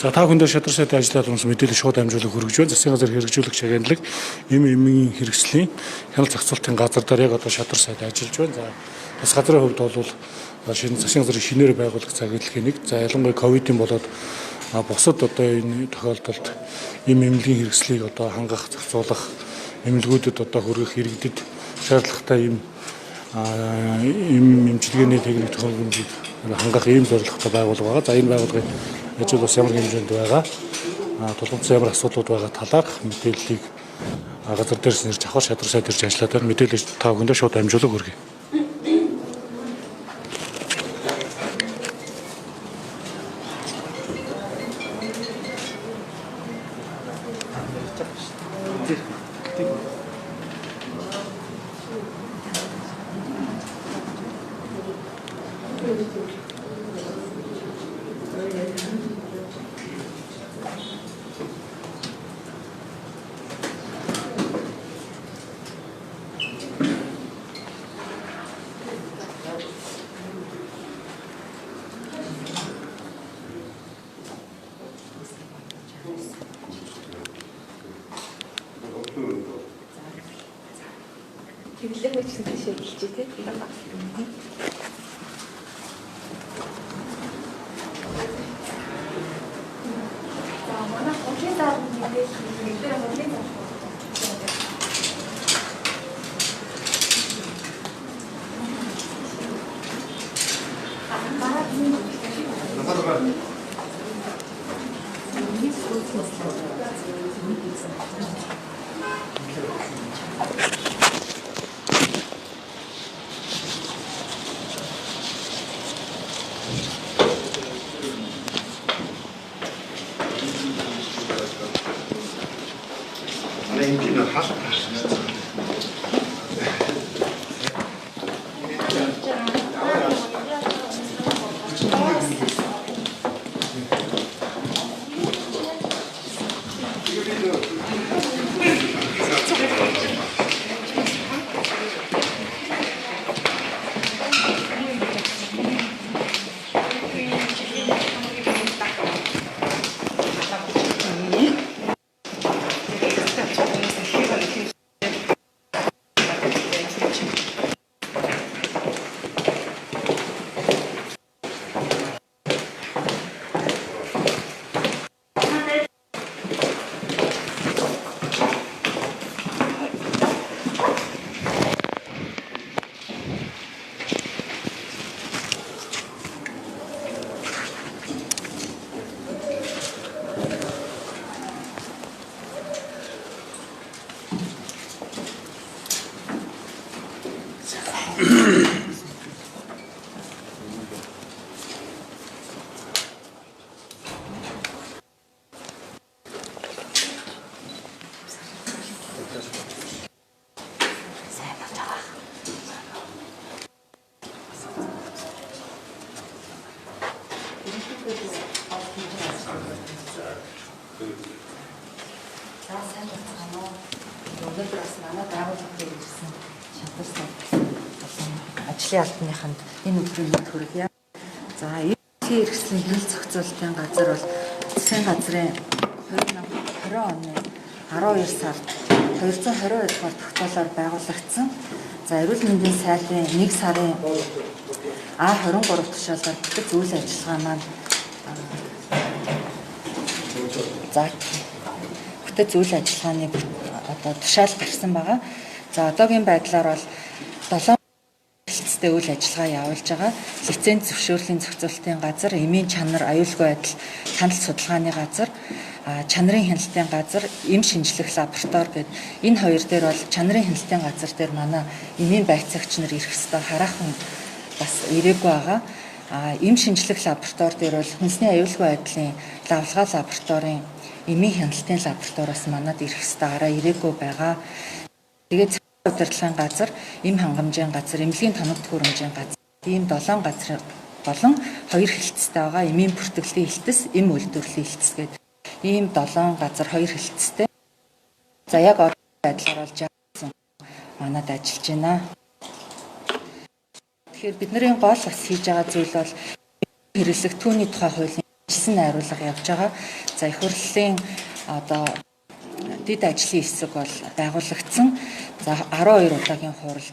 За та бүхэндээ шадар сайдын ажлаар хүмүүс мэдээлэл шууд амжуулах хүргэж байна. Засгийн газар хэрэгжүүлэх шагналыг эмийн хэрэгслийн хяналт зохицуулалтын газар дээр яг одоо шадар сайд ажиллаж байна. За бас газрын хувьд бол шинэ засгийн газрын шинээр байгуулах цагийн нэг. За ялангуяа ковидын болоод бусад одоо энэ тохиолдолд эмнэлгийн хэрэгслийг одоо хангах, зохицуулах, эмнэлгүүдэд одоо хүргэх иргэдэд шаардлагатай эмчилгээний техник технологиг хангах ийм зорилготой байгууллага байгаа. За энэ байгууллагын ажил бас ямар хэмжээнд байгаа, тулгымцсан ямар асуудлууд байгаа талаарх мэдээллийг газар дээрс нэрж авах шадар сайд ирж ажиллаад байна. Мэдээлэл та бүхэндээ шууд амжуулах хүргэе. Тэглэх үеийн тийшээ гэлжээ тийм. За манай хуулийн дарга мэдээлэл хуулийн дарга. Ажлын албаныханд энэ өдрийн мэд хүргье. За эрхлэн хэрэгслийн хяналт зохицуулалтын газар бол засгийн газрын 2020 оны 12 сард 222 дугаар тогтоолоор байгуулагдсан. За эрүүл мэндийн сайдын 1 сарын А23 тушаалаар бүтэц үйл ажиллагаа маань бүтэц үйл ажиллагааны одоо тушаал гарсан байгаа. За одоогийн байдлаар бол 7 хэлцтэй үйл ажиллагаа явуулж байгаа. Лиценз зөвшөөрлийн зохицуулалтын газар, эмийн чанар, аюулгүй байдал хяналт судалгааны газар, чанарын хяналтын газар, эм шинжлэх лаборатори гэдэг энэ хоёр дээр бол чанарын хяналтын газар дээр манай эмийн байцаагч нар ирэх ёстой хараахан бас ирээгүй байгаа. Эм шинжлэх лаборатори дээр бол хүнсний аюулгүй байдлын лавлгаа лабораторийн эмийн хяналтын лабораториос манад ирэх ёстой гараа ирээгүй байгаа. Тэгээд удирдлагын газар, эм хангамжийн газар, эмнэлгийн тоног төхөөрөмжийн газар, ийм 7 газар болон 2 хэлтстэй байгаа. Эмийн бүртгэлийн хэлтс, эм үйлдвэрлэлийн хэлтс гэдэг ийм 7 газар 2 хэлтстэй. За яг одоо байдлаар болж манад ажиллаж байна. Тэгэхээр бидний гол бас хийж байгаа зүйл бол хэрэглэх түүний тухай хуулийн хэлсэн найруулга явж байгаа. За их хурлын одоо дэд ажлын хэсэг бол байгуулагдсан. За 12 удаагийн хурал,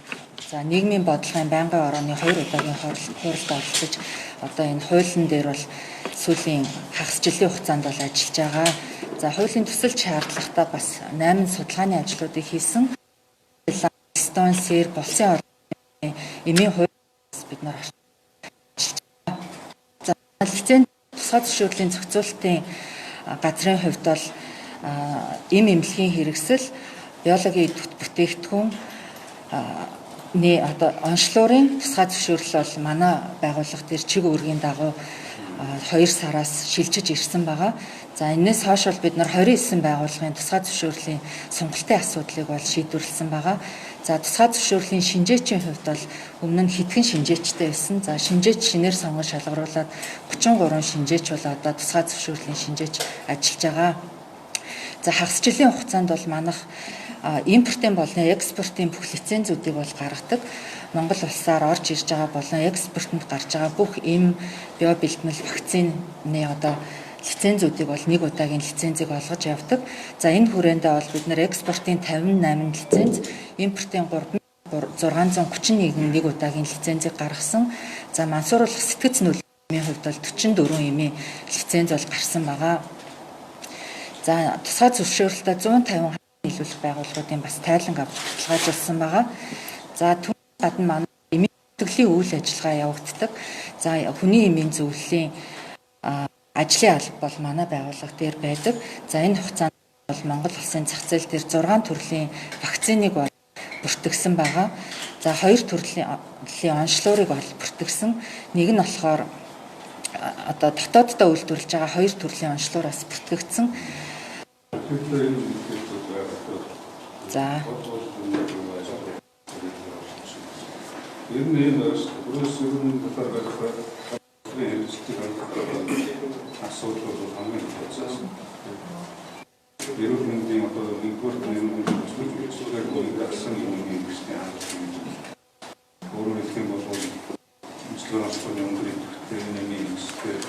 за нийгмийн бодлогын байнгын орооны 2 удаагийн хуралд оролцож одоо энэ хуулийн дээр бол сүүлийн хагас жилийн хугацаанд бол ажиллаж байгаа. За хуулийн төсөлд шаардлагатай бас 8 судалгааны ажлуудыг хийсэн. Эстон, Серб, улсын орны эмийн хуулиас бид нар за лиценз тусгай зөвшөөрлийн зохицуулалтын газрын хувьд бол эм эмнэлгийн хэрэгсэл, биологийн бүтээгдэхүүн одоо онцлогын тусгай зөвшөөрөл бол манай байгууллага дээр чиг үүргийн дагуу 2 сараас шилжиж ирсэн байгаа. За энэс хойш бол бид нар 29 байгууллагын тусгай зөвшөөрлийн сонголтын асуудлыг бол шийдвэрлсэн байгаа. За тусгай зөвшөөрлийн шинжээчийн хувьд бол өмнө нь хэдхэн шинжээчтэй байсан. За шинжээч шинээр сонгон шалгаруулад 33 шинжээч бол одоо тусгай зөвшөөрлийн шинжээч ажиллаж байгаа. За хагас жилийн хугацаанд бол манайх импортын болон экспортын бүх лицензүүдийг бол гаргадаг. Монгол улсаар орж ирж байгаа болон экспортод гарч байгаа бүх эм био бэлтгэл вакцины одоо лицензүүдийг бол нэг удаагийн лицензийг олгож явдаг. За энэ хүрээндээ бол бид нэр экспортын 58 лиценз, импортын 3631 нэг удаагийн лицензийг гаргасан. За мансууруулах сэтгц нөлөөний хувьд бол 44 эмийн лиценз бол гарсан байгаа. За тусгай зөвшөөрөлтөд 150 нийлүүлэх байгууллагуудын бас тайланг баталгаажуулсан байгаа. За түүний гадна манай эмийн зөвлөлийн үйл ажиллагаа явагддаг. За хүний эмийн зөвлөлийн ажлын алба бол манай байгууллага дээр байдаг. За энэ хугацаанд бол Монгол улсын зах зээл дээр 6 төрлийн вакциныг бол бүртгэгдсэн байгаа. За 2 төрлийн онцлогыг бол бүртгэгдсэн. Нэг нь болохоор одоо дотооддоо үйлдвэрлэж байгаа 2 төрлийн онцлогоос бүртгэгдсэн. За ер нь энэ өрөөсөрн дотор байх асуудал хамгийн чухал. Ерөнхийдөө мэндийн одоо импорт нэрмийн зүйлсээр гүйцэтгэсэн юм гэжтэй хандсан. Өөрөөр хэлбэл мөслөөрөсний өнгөрийн нэмийн хэсгээр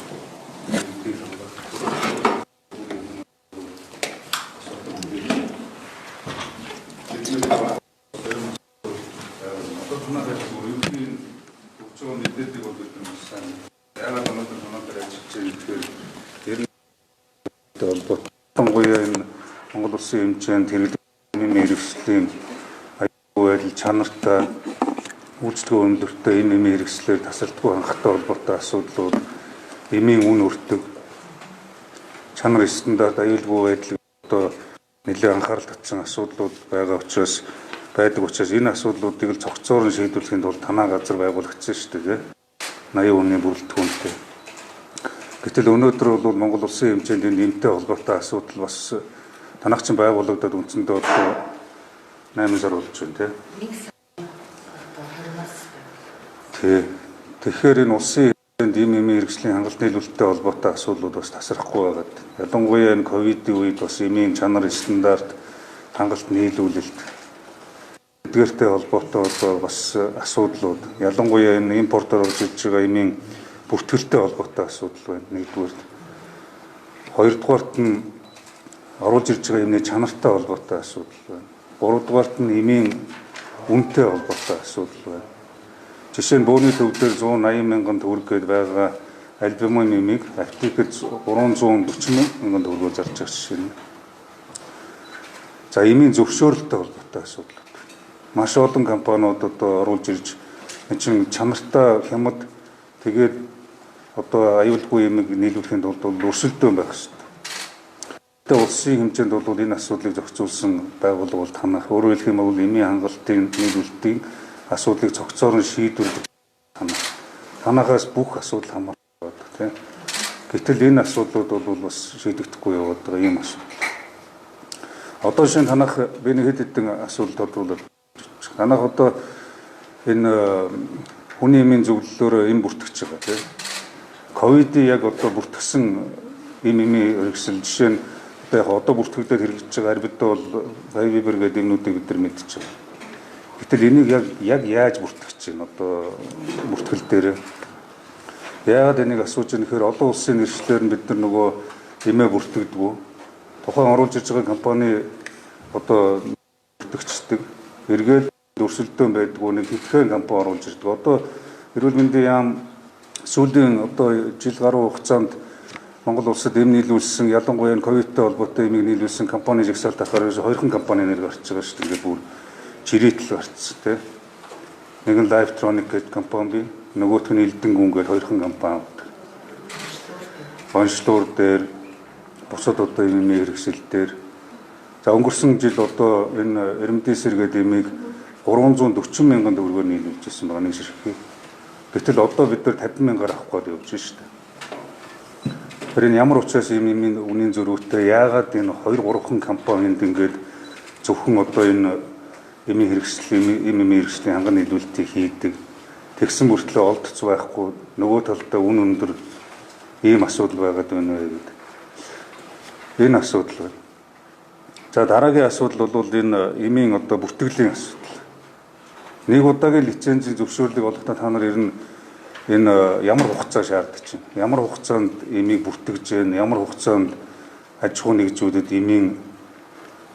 Монгол улсын хэмжээнд хэрэглэм хэрэгслийн аюулгүй байдал чанартай үйлчлэгөө өндөрлөлтөй энэ эмийн хэрэгслээр тасалдгүй хангалттай холбоотой асуудлууд, эмийн үн өртөг, чанар стандарт аюулгүй байдлыг одоо нэлээд анхаарал татсан асуудлууд байдаг учраас энэ асуудлуудыг л цогцоор нь шийдвэрлэхийн тулд танаа газар байгуулагдсан шүү дээ. 80 хүний бүрэлдэхүүнтэй. Гэтэл өнөөдөр бол Монгол улсын хэмжээнд энэ эмтэй холбоотой асуудал бас танах чинь байгуулагдаад үндсэндээ 8 сар болж байна тий. Тэгэхээр энэ улсын хэмжээнд эмийн хэрэгслийн хангалт нийлүүлэлттэй холбоотой асуудлууд бас тасрахгүй байгаад. Ялангуяа энэ ковидын үед бас эмийн чанар стандарт хангалт нийлүүлэлт эдгээртэй холбоотой бас асуудлууд. Ялангуяа энэ импортоор орж ирж байгаа эмийн бүртгэлтэй холбоотой асуудал байна. Нэгдүгээр. Хоёрдугаарт нь оруулж ирж байгаа эмийн чанартай холбоотой асуудал байна. Гуравдугаарт нь эмийн үнэтэй холбоотой асуудал байна. Жишээ нь бөөний төвдөр 180 мянган төгрөг гээд байгаа альбумын эмийг аптекэд 340 мянган төгрөгөөр зарж байгаа жишээ нь. За эмийн зөвшөөрөлттэй холбоотой асуудал. Маш олон компаниуд одоо оруулж ирж энэ чинь чанартай хямд тэгээд одоо аюулгүй эмийг нийлүүлэхийн тулд өрсөлдөөн байх хэрэгтэй. Тэгээд улсын хэмжээнд бол энэ асуудлыг зохицуулсан байгууллага бол танах. Өөрөөр хэлэх юм бол эмийн хангалтын нийлүүлэлтийн асуудлыг цогцоор нь шийдвэрлэх танах. Танахаас бүх асуудал хамаардаг байдаг тийм. Гэтэл энэ асуудлууд бол бас шийдэгдэхгүй яваад байгаа юм асуудал. Одоо шинэ танах би нэг хэд хэдэн асуудал тодруулаад танах одоо энэ хүний эмийн зөвлөлөөр эм бүртгэж байгаа тийм. Ковидыг яг одоо бүртгэсэн эмийн хэрэгсэл жишээ нь одоо бүртгэлдээд хэрэгжиж байгаа арбидол бол Viber гэдэг юмнуудыг бид нар мэдчихэж байгаа. Гэтэл энийг яг яаж бүртгэж чинь одоо бүртгэл дээр Яагаад энийг асууж байгаа нөхөр олон улсын нэршлэлээр нь бид нар нөгөө эмээ бүртгэдэг. Тухайн оруулж ирж байгаа компани одоо бүртгэгчдэг. Эргээл өрсөлдөөн байдаг нэг хэдхэн компани оруулж ирдэг. Одоо эрүүл мэндийн яам сүүлийн одоо жил гаруй хугацаанд Монгол улсад эм нийлүүлсэн ялангуяа ковидтэй холбоотой эмийг нийлүүлсэн компани жагсаалт ахаар 2хан компани нэр гарч байгаа шүү дээ. Ингээд бүр жирэтл гарцсан тийм. Нэг нь Livetronic гэдэг компани бий. Нөгөөх нь Элдэн гүн гэдэг 2хан компани. Онцлог дээр бусад одоо эмийн хэрэгсэл дээр за өнгөрсөн жил одоо энэ Эрмдээсэр гэдэг эмийг 340 мянган төгрөгөөр нийлүүлж ирсэн байгаа нэг ширхэг. Гэтэл одоо бид нар 50 мянгаар авах гээд явж байна шүү дээ. Тэр энэ ямар учраас эмийн үнийн зөрүүтэй яагаад энэ 2-3хан компанид ингээд зөвхөн одоо энэ эмийн эмийн хэрэгслийн ханган нийлүүлэлтийг хийдэг. Тэгсэн мөртлөө олдц байхгүй нөгөө талдаа үн өндөр ийм асуудал байгаад байна вэ гэдэг. Энэ асуудал байна. За дараагийн асуудал бол энэ эмийн одоо бүртгэлийн асуудал. Нэг удаагийн лицензийн зөвшөөрлийг олохдоо та нар ер нь энэ ямар хугацаа шаарддаг чинь? Ямар хугацаанд эмийг бүртгэж гэн, ямар хугацаанд аж ахуй нэгжүүдэд эмийн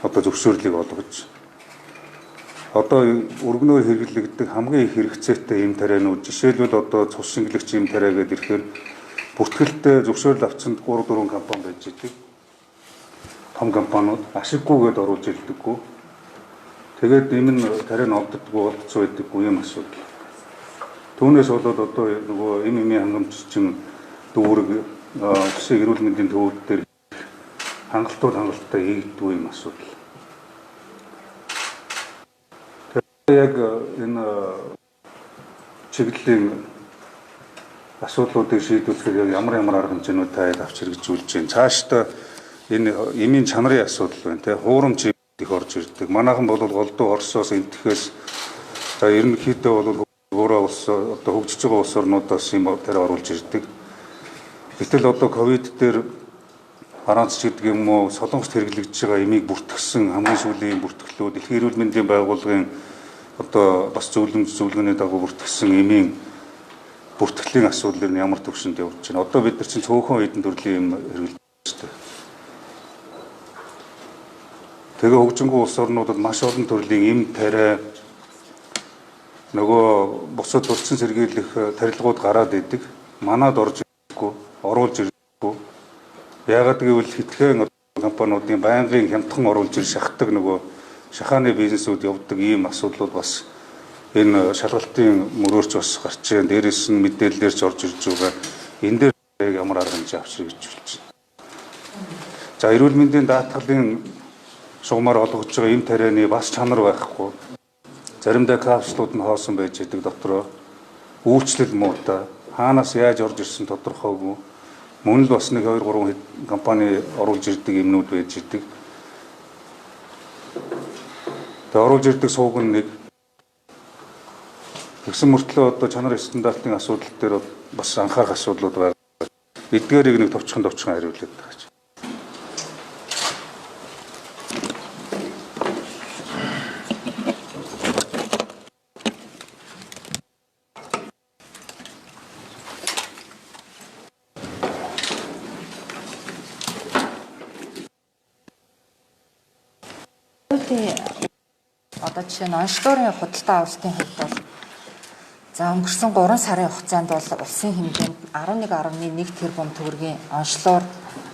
одоо зөвшөөрлийг олгож. Одоо өргөнөөр хэрэглэгддэг хамгийн их хэрэгцээтэй эм тарианууд жишээлбэл одоо цус шингэлэгч эм тариа гэдэг ирэхээр бүртгэлтэй зөвшөөрөл авсан 3-4 компани байж идэг. Том компаниуд ашиггүйгээд оруулж ирдэггүй. Тэгээд эм нь тариа нь олддоггүй болцсон байдаггүй юм асуудал. Түүнээс болоод одоо нөгөө эмийн хангамжчин дүүрэг засаг эрүүл мэндийн төвүүд дээр хангалттай хийгддэг юм асуудал. Яг энэ чиглэлийн асуудлуудыг шийдвэрлэхээр ямар арга хэмжээнүүд та авч хэрэгжүүлж байна. Цаашдаа энэ эмийн чанарын асуудал байна. Тэ хуурамч их орж ирдэг. Манайхан бол голдуу Оросоос энтгэхээс за ерөнхийдөө бол өөрөө улс одоо хөгжиж байгаа улс орнуудаас юм тэр оруулж ирдэг. Гэтэл одоо ковид дээр хараанч гэдэг юм уу солонгост хэрэглэгдэж байгаа эмийг бүртгэсэн хамгийн сүүлийн бүртгэлүүд Дэлхийн эрүүл мэндийн байгууллагын одоо бас зөвлөгөөний дагуу бүртгэсэн эмийн бүртгэлийн асуудал нь ямар төвшөнд явж байна. Одоо бид нар чинь цөөхөн хэдэн төрлийн эм хэрэглэж байна. Тэгээ хөгжингүү улс орнуудад маш олон төрлийн эм тариа нөгөө бусад төрчин сэргийлэх тарилгууд гараад идэг. Манад орж ирдэггүй, оруулж ирдэггүй. Яагаад гэвэл хэдхэн компаниудын байнгын хямдхан оруулж ир шахдаг нөгөө шахааны бизнесүүд явдаг ийм асуудлууд бас энэ шалгалтын мөрөөрч бас гарч ирэн. Дээрээс нь мэдээлэлээр ч орж ирж байгаа. Энэ дээр ямар арга хэмжээ авч хэрэгжүүлж байна. За эрүүл мэндийн даатгалын шугамар олгож байгаа эм тарианы бас чанар байхгүй. Заримдаа капсулууд нь хоосон байж идэг дотроо. Үйлчлэл муутай. Хаанаас яаж орж ирсэн тодорхойгүй. Мөн л бас нэг 2-3 компани оруулж ирдэг юмнууд байж идэг. Тэгээ оруулж ирдэг сууг нь нэг тэгсэн мөртлөө одоо чанар стандартын асуудал дээр бас анхаарах асуудлууд байна. Эдгээрийг нэг товчхон хариулдаг гэж. Одоо жишээ нь онцлогын худалдаа авалтын хувьд бол за өнгөрсөн 3 сарын хугацаанд бол улсын хэмжээнд 11.1 тэрбум төгрөгийн онцлогоор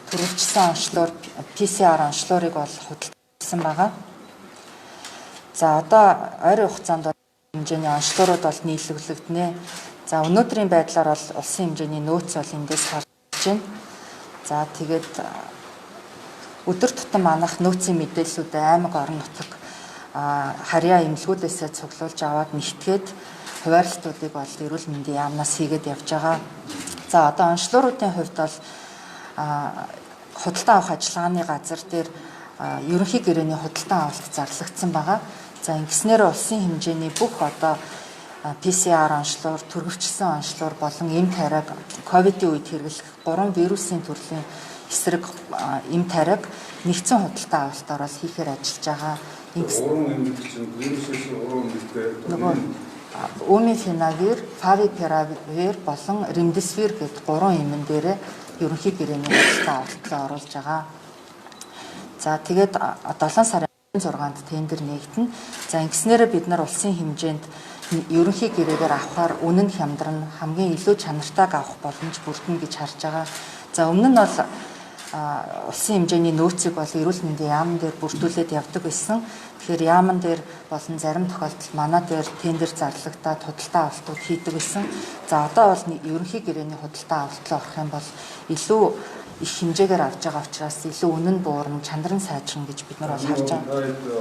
төрөвчсөн онцлогоор PCR онцлогыг бол худалдсан байгаа. За одоо ойрын хугацаанд бол хэмжээний онцлогууд бол нийлүүлэгдэнэ. За өнөөдрийн байдлаар бол улсын хэмжээний нөөц бол эндээс харж байна. За тэгээд өдөр тутам манах нөөцийн мэдээллүүдээ аймаг орон нутаг харьяа эмнэлгүүдээсээ цуглуулж аваад нэгтгээд хуваарлтуудыг бол эрүүл мэндийн яамнаас хийгээд явж байгаа. За одоо онцлогуудын хувьд бол худалдаа авах ажиллагааны газар дээр ерөнхий гэрээний худалдаа авалт зарлагдсан байгаа. За ингэснээр улсын хэмжээний бүх одоо PCR онцлогоор төрөвчсөн онцлогоор болон эм тариаг ковидын үед хэрэглэх 3 вирусын төрлийн эсрэг эм тариаг нэгдсэн худалдаа авалтаар бол хийхээр ажиллаж байгаа. Уран эмнэлэг чинь вирусээс уран эмнэлэгтэй Умифенавир, фавипиравир болон ремдесивир гэд 3 эмэн дээр ерөнхий гэрээний худалдаа авалтлаа оруулж байгаа. За тэгээд 7 сарын 6-нд тендер нээгдэнэ. За ингэснээр бид нар улсын хэмжээнд ерөнхий гэрээгээр авахаар үнэн хямдран хамгийн илүү чанартайг авах боломж бүрдэнэ гэж харж байгаа. За өмнө нь бол улсын хэмжээний нөөцийг бол эрүүл мэндийн яамн дээр бүрдүүлээд явдаг байсан. Тэгэхээр яамн дээр болон зарим тохиолдолд манай дээр тендер зарлагдаад худалдаа авалтууд хийдэг байсан. За одоо бол ерөнхий гэрээний худалдаа авалтлаа орох юм бол илүү их хэмжээгээр авч байгаа учраас илүү үнэн буурна, чанар нь сайжрна гэж бид нар бол харж байгаа.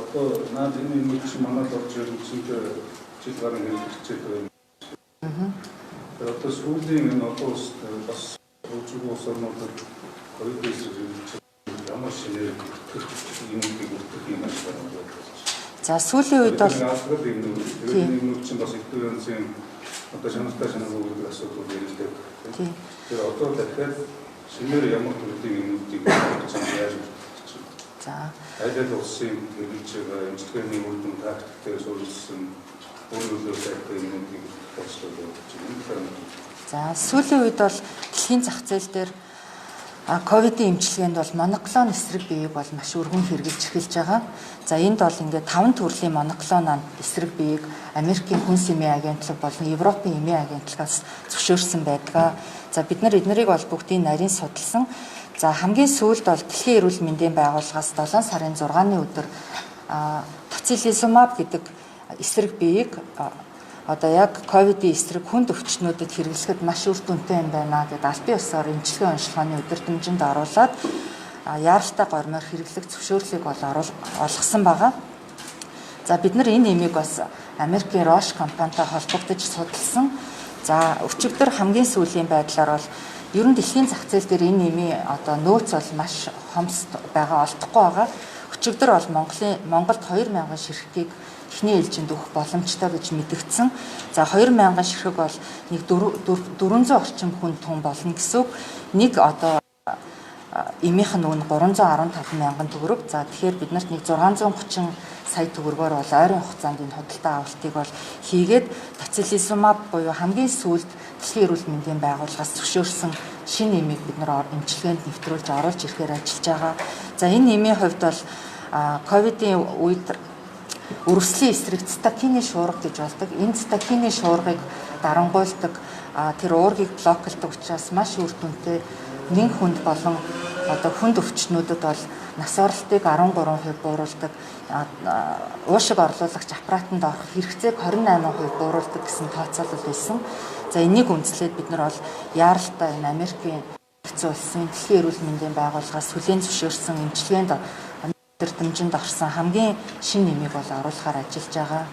Одоо наад энэ юм чи манайд орж ирсэн чинь жил гарсан хэрэгжиж байгаа. Одоо сүүлийн энэ одоо бас өөрчлөлт усарнууд ковидээс ямар шинээр юмыг бүртгэх юм байна. За сүүлийн үед бол энэ чинь бас идэвхтэй янзын одоо шанартай шанаргүй асуудал ирдэг. Тэр одоо дахиад шинээр ямар төрлийн юмнуудыг яаж бүртгэж. За аль улсын хэрэгжиж эмчилгээний үр дүн тактикээр суурилсан өөрөөр сайтай юмнуудыг боцлуулж байна. За сүүлийн үед бол дэлхийн зах зээл дээр ковидын эмчилгээнд бол моноклон эсрэг биеийг бол маш өргөн хэрэгжилж эхэлж байгаа. За энд бол ингээд 5 төрлийн моноклон эсрэг биеийг Америкийн хүнс эмийн агентлаг болон Европын эмийн агентлагаас зөвшөөрсөн байдаг. За бид нар эднэрийг бол бүгдийг нарийн судалсан. За хамгийн сүүлд бол Дэлхийн эрүүл мэндийн байгууллагаас 7 сарын 6-ны өдөр тоцилизумаб гэдэг эсрэг биеийг одоо яг ковидын эсрэг хүнд өвчтнүүдэд хэрэглэхэд маш үр дүнтэй юм байна гэдэг албан ёсоор эмчилгээ онцлогооны өдөртөмжөнд оруулаад яаралтай гормоор хэрэглэх зөвшөөрлийг бол олгосон байгаа. За бид нар энэ нэмийг бас Америкийн Roche компанитай холбогдож судалсан. За өчигдөр хамгийн сүүлийн байдлаар бол ер нь дэлхийн зах зээл дээр энэ нэмийн одоо нөөц бол маш хомс байгаа олдохгүй байгаа. Өчигдөр бол Монголд 2000 ширхгийг эхний ээлжинд өгөх боломжтой гэж мэдэгдсэн. За 2000 ширхэг бол нэг 400 орчим хүн тун болно гэсэн үг. Нэг одоо эмийнх нь үн 315 мянган төгрөг. За тэгэхээр бид нарт нэг 630 сая төгрөгөөр бол ойрын хугацаанд энэ худалдаа авалтыг бол хийгээд тоцилизумаб буюу хамгийн сүүлд Дэлхийн эрүүл мэндийн байгууллагаас зөвшөөрсөн шинэ эмийг бид нар эмчилгээнд нэвтрүүлж оруулж ирэхээр ажиллаж байгаа. За энэ эмийн хувьд бол ковидын үед өрөвслийн эсрэг цитокины шуурга гэж болдог. Энэ цитокины шуургыг дарангуйлдаг тэр уургийг блоклдог учраас маш үр дүнтэй нэн хүнд болон одоо хүнд өвчтнүүдэд бол нас оролтыг 13% бууруулдаг, уушиг орлуулагч аппаратанд орох хэрэгцээг 28% бууруулдаг гэсэн тооцоолол байсан. За энийг үндэслээд бид нар бол яаралтай энэ Америкийн нэгдсэн улсын Дэлхийн эрүүл мэндийн байгууллагаас хүлээн зөвшөөрсөн эмчилгээнд өдөртөмжөнд орсон хамгийн шинэ нэмийг бол оруулахаар ажиллаж байгаа.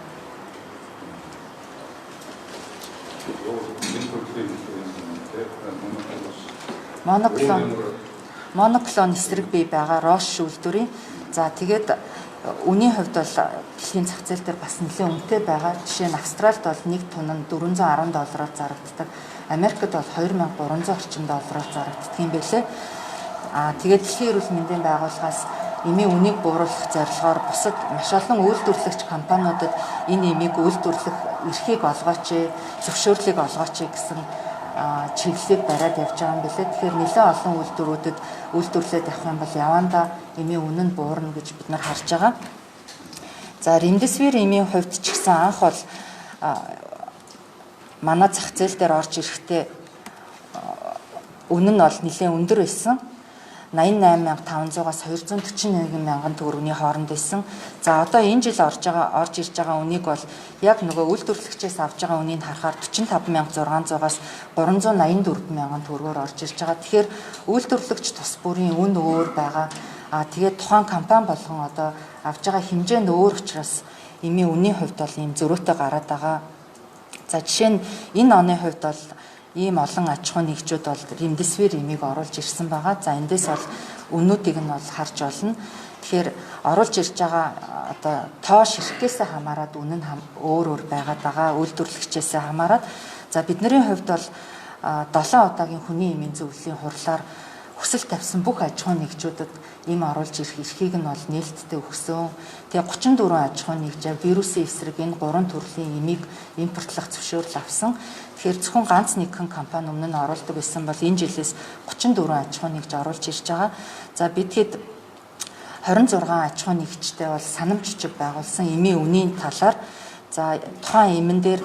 Моноклон эсрэг бие байгаа Roche үйлдвэрийн. За тэгээд үнийн хувьд бол дэлхийн зах зээл дээр бас нэлээд үнэтэй байгаа. Жишээ нь Австральд бол нэг тонн нь $410 зарагддаг. Америкт бол 2300 орчим доллараар зарагддаг юм билээ. Тэгээд Дэлхийн эрүүл мэндийн байгууллагаас эмийн үнийг бууруулах зорилгоор бусад маш олон үйлдвэрлэгч компаниудад энэ эмийг үйлдвэрлэх эрхийг олгооч, зөвшөөрлийг олгооч гэсэн чиглэлийг бариад явж байгаа юм билээ. Тэгэхээр нэлээд олон үйлдвэрүүдэд үйлдвэрлээд явах юм бол явандаа эмийн үнэ нь буурна гэж бид нар харж байгаа. За ремдесивир эмийн хувьд ч гэсэн анх бол манай зах зээл дээр орж ирэхдээ үнэ нь бол нэлээд өндөр байсан. 88500-аас 241 мянган төгрөгийн хооронд байсан. За одоо энэ жил орж ирж байгаа үнийг бол яг нөгөө үйлдвэрлэгчээс авж байгаа үнийг харахаар 45600-аас 384 мянган төгрөгөөр орж ирж байгаа. Тэгэхээр үйлдвэрлэгч тус бүрийн үн өөр байгаа. Тэгээд тухайн компани болгон одоо авж байгаа хэмжээ нь өөр учраас эмийн үнийн хувьд бол ийм зөрүүтэй гараад байгаа. За жишээ нь энэ оны хувьд бол ийм олон аж ахуйн нэгжүүд бол ремдесивир эмийг оруулж ирсэн байгаа. За эндээс бол үнүүдийг нь бол харж болно. Тэгэхээр оруулж ирж байгаа одоо тоо ширхгээс хамаарат үнэ нь өөр байгаад байгаа. Үйлдвэрлэгчээс хамаарат. За бидний хувьд бол 7 удаагийн хүний эмийн зөвлөлийн хурлаар хүсэл тавьсан бүх аж ахуйн нэгжүүдэд ийм оруулж ирэх эрхийг нь бол нээлттэй өгсөн. Тэгээ 34 аж ахуйн нэгж вирусын эсрэг энэ 3 төрлийн эмийг импортлох зөвшөөрөл авсан. Тэгэхээр зөвхөн ганц нэгэн компани өмнө нь оруулдаг байсан бол энэ жилээс 34 аж ахуйн нэгж оруулж ирж байгаа. За бид хэд 26 аж ахуйн нэгжтэй бол санамж жижиг байгуулсан эмийн үнийн талаар за тухайн эмэн дээр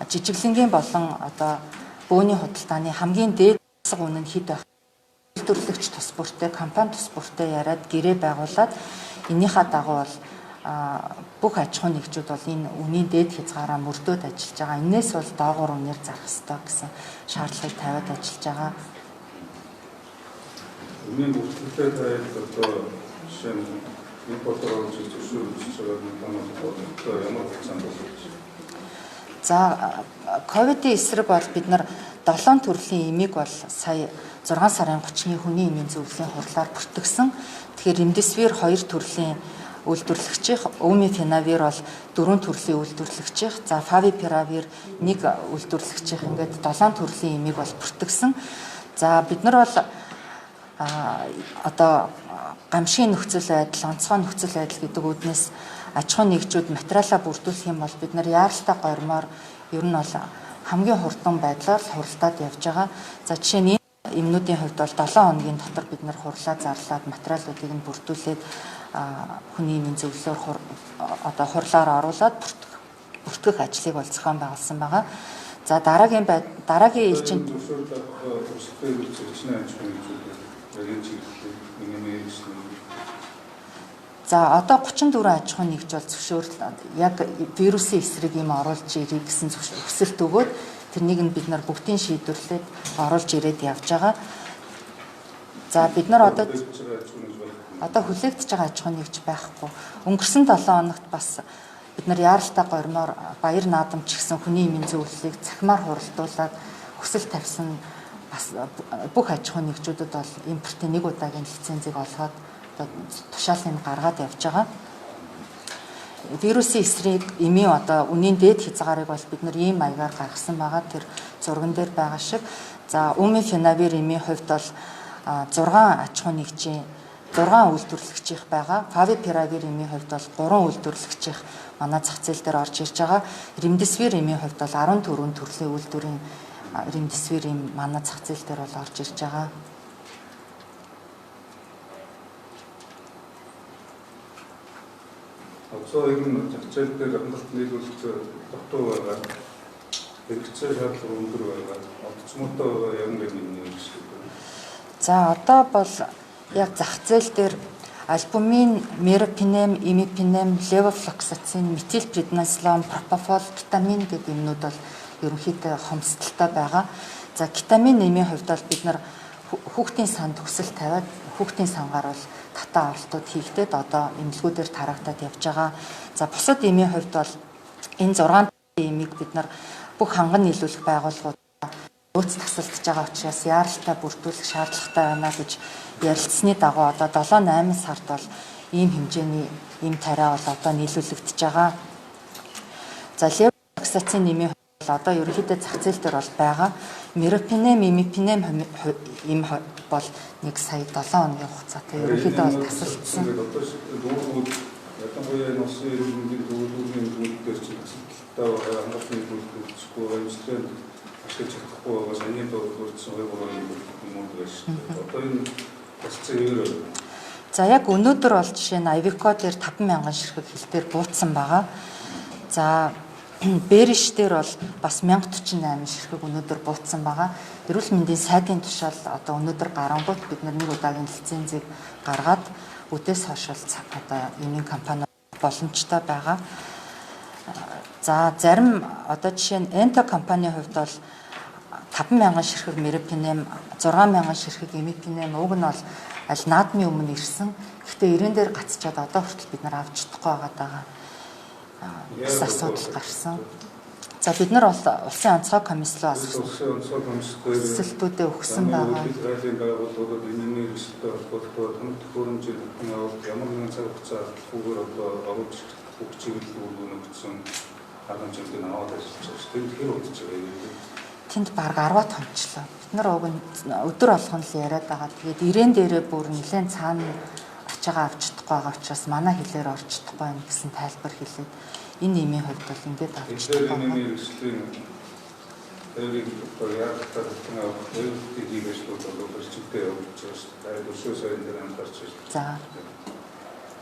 жижиглэнгийн болон одоо бөөний худалдааны хамгийн дээд үнэ нь хэд байх үйлдвэрлэгч тус бүртээ компани тус бүртээ яриад гэрээ байгуулад энийхээ дагуу бол бүх аж ахуйн нэгжүүд бол энэ үнийн дээд хязгаараа мөрдөөд ажиллаж байгаа. Энээс бол доогуур үнээр зарах ёстой гэсэн шаардлагыг тавиад ажиллаж байгаа. Үнийн бүртгэлтэй тайлбар одоо жишээ нь импортоор оруулж зөвшөөрөгдөж байгаа компаниуд ямар хугацаанд болж байна? За ковидын эсрэг бол бид нар 7 төрлийн эмийг бол сая 6 сарын 30-ны хүний эмийн зөвлөлийн хурлаар бүртгэсэн. Тэгэхээр ремдесивир 2 төрлийн үйлдвэрлэгчийн, омифенавир бол 4 төрлийн үйлдвэрлэгчийн, за фавипиравир 1 үйлдвэрлэгчийн ингээд 7 төрлийн эмийг бол бүртгэсэн. За бид нар бол одоо гамшигын нөхцөл байдал, онцгой нөхцөл байдал гэдэг үүднээс аж ахуйн нэгжүүд материалаа бүрдүүлэх юм бол бид нар яаралтай гормоор ер нь бол хамгийн хурдан байдлаар хуралдаад явж байгаа. За жишээ нь эмнүүдийн хувьд бол 7 хоногийн дотор бид нар хурлаа зарлаад материалуудыг нь бүрдүүлээд хүний эмийн зөвлөлөөр одоо хурлаар оруулаад бүртгэх ажлыг бол зохион байгуулсан байгаа. За дараагийн элчинд за одоо 34 аж ахуйн нэгж бол зөвшөөрөл яг вирусын эсрэг юм оруулж ирэх гэсэн хүсэлт өгөөд тэрнийг нь бид нар бүгдийн шийдвэрлээд оруулж ирээд явж байгаа. За бид нар одоо хүлээгдэж байгаа аж ахуйн нэгж байхгүй. Өнгөрсөн 7 хоногт бас бид нар яаралтай гормоор баяр наадамч гэсэн хүний эмийн зөвлөлийг цахимаар хуралдуулаад хүсэл тавьсан бас бүх аж ахуйн нэгжүүдэд бол импортын нэг удаагийн лицензийг олгоод тушаалыг гаргаад явж байгаа. Вирусын эсрэг эмийн одоо үнийн дээд хязгаарыг бол бид нар ийм маягаар гаргасан байгаа. Тэр зурган дээр байгаа шиг. За омифенавир эмийн хувьд бол 6 аж ахуйн нэгжийн 6 үйлдвэрлэгчийн байгаа. Фавипиравир эмийн хувьд бол 3 үйлдвэрлэгчийн манай зах зээл дээр орж ирж байгаа. Ремдесивир эмийн хувьд бол 14 төрлийн үйлдвэрийн ремдесивир эм манай зах зээл дээр бол орж ирж байгаа. Одоо ер нь зах зээл дээр хангалт нийлүүлэлт дутуу байгаа. Хэрэгцээ шаардлага өндөр байгаа. Олдцмоотой байгаа яг нэг юм шиг байна. За одоо бол яг зах зээл дээр альбумин, меропинем, имипинем, левофлоксацин, метилпреднизолон, пропофол, кетамин гэдэг юмнууд бол ерөнхийдөө хомсдолтой байгаа. За кетамин нэмийн хувьд бол бид нар хүүхдийн санд хүсэл тавиад хүүхдийн сангаар бол татаа авалтууд хийгдээд одоо эмнэлгүүдээр тарагдаад явж байгаа. За бусад эмийн хувьд бол энэ 6 эмийг бид нар бүх ханган нийлүүлэх байгууллагууд өөц тасалдж байгаа учраас яаралтай бүрдүүлэх шаардлагатай байна гэж ярилцсны дагуу одоо 7-8 сард бол ийм хэмжээний эм тариа бол одоо нийлүүлэгдэж байгаа. За левофлоксацин нэмийн хувьд одоо ерөнхийдөө зах зээл дээр бол байгаа. Меропинем, имипинем эм бол 1 сая 7 хоногийн хугацаатай ерөнхийдөө бол тасалдсан. Ялангуяа носын иргэдийн төвлөрийн зүйлээр чинь тасалдaltaа хангалттай нийлүүлэхгүй ажлын ашиглаж чадахгүй байгаа саний төвлөрсөн байгууллагын юмуд байсан. Одоо энэ тасцээр за яг өнөөдөр бол жишээ нь Авико дээр 50000 ширхэг хилтээр буутсан байгаа. За Бериш дээр бол бас 1048 ширхэг өнөөдөр буутсан байгаа. Эрүүл мэндийн сайдын тушаал одоо өнөөдөр гарангуут бид нэг удаагийн лицензийг гаргаад үдээс хойш одоо эмийн компани боломжтой байгаа. За зарим одоо жишээ нь Энто компанийн хувьд бол 50000 ширхэг меропинем, 6000 ширхэг имипинем уг нь бол аль наадмын өмнө ирсэн. Гэхдээ ирэн дээр гацчаад одоо хүртэл бид нар авч чадахгүй байгаа. Бас асуудал гарсан. За бид нар бол улсын онцгой комисслоо хүсэлтүүдээ өгсөн байгаа. Израилийн байгууллагууд энэний өсөлтөд холбоотой хамт төхөөрөмжийг ямар нэгэн цаг хугацаа хүүгээр одоо оруулж бүх чиглэлүүд өгсөн харамжуудыг аваад ажиллаж байгаа. Тэнд хэр удаж байгаа юм бэ? Тэнд бараг 10-аад томчлоо. бид нар уг нь өдөр болгон л яриад байгаа. Тэгээд ирээн дээрээ бүр нэлээд цаана ачаагаа авч чадахгүй байгаа учраас манай хэлээр орч чадахгүй юм гэсэн тайлбар хэлээд энэ нэмийн хувьд бол ингээд авч чадахгүй. Энэ хэрэгслийн тэрийг одоо яг татсан өөртөө хийгээшлүүд бол өрчөлтэй явуулж байгаа шүү дээ. Өсөө сайн дээр анхаарч байна. За.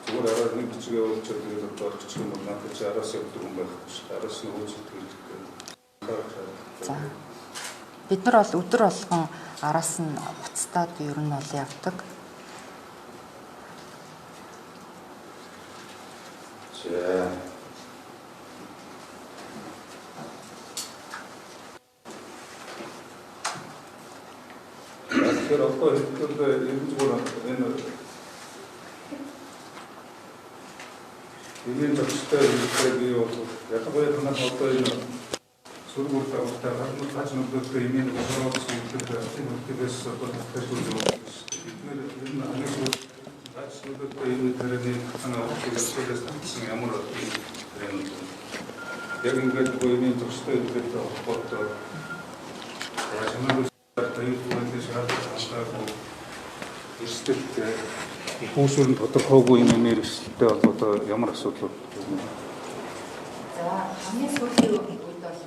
Зүгээр араа нэг бичгээ явуулж тэгээд одоо орчих юм бол надад чи араас явдаг юм байх шүү. Араас нь үйлчлэх хэрэгтэй. За. Бид нар бол өдөр болгон араас нь буцтаад ер нь бол явдаг. За. Тэгэхээр одоо хэлбэл энэ зүгээр энэ зочтой хэлбэрийг юу ялангуяа танаас одоо энэ сургууль тавтай гаднууд хаж нөлөөтэй имийн боловсрол хэлбэрээс нөлөөс одоо тавьж үзсэн. Бид энэ анхны хаж нөлөөтэй имийн төрөний танаа үйлчлэлээс татсан ямар юм яг ингээд имийн зочтой хэлбэртэй холбоотой Хүүсүрэн тодорхойгүй юм нэрвэсэлтэй бол одоо ямар асуудал байна? За хамгийн сүүлийн үед бол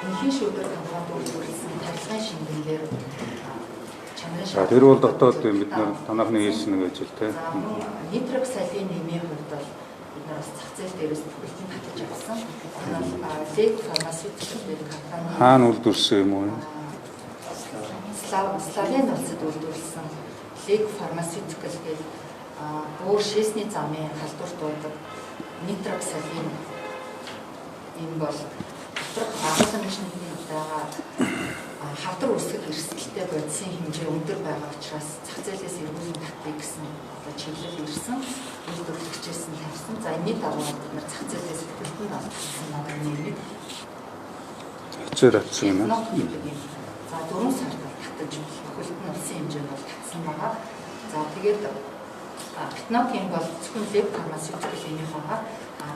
энхийн шүүгээр компанид үйлдвэрлэсэн тархины шингэлээр чанарын За тэр бол дотоод бид нар танахны хэлсэн гэж л тийм. Нитроксалин нэмийн хувьд бол бид нар бас зах зээл дээрээс бүхэлдээ татаж авсан. Лег фармацевтикийн компани Хаана үйлдвэрсэн юм уу? Словен улсад үйлдвэрлэсэн Лег фармацевтикл гэдэг бүр шийсний замын халдварт дуудаг нитроксалин энэ бол доторх агуулгын шинжилгээний байгаа хавдар үүсгэх эрсдэлтэй бодисын хэмжээ өндөр байгаа учраас зах зээлээс эргүүлэн татъя гэсэн чиглэл ирсэн үйлдвэрлэгчээс нь тавьсан. За энэний дагуу бид нар зах зээлээс бүхэлдээ авсан манай нэмийг Хичээр авсан юм аа. За 4 сард татаж бүхэлдээ улсын хэмжээнд бол татсан байгаа. За тэгээд Вьетнамын бол зөвхөн лег фармацевтикл энийг байгаа.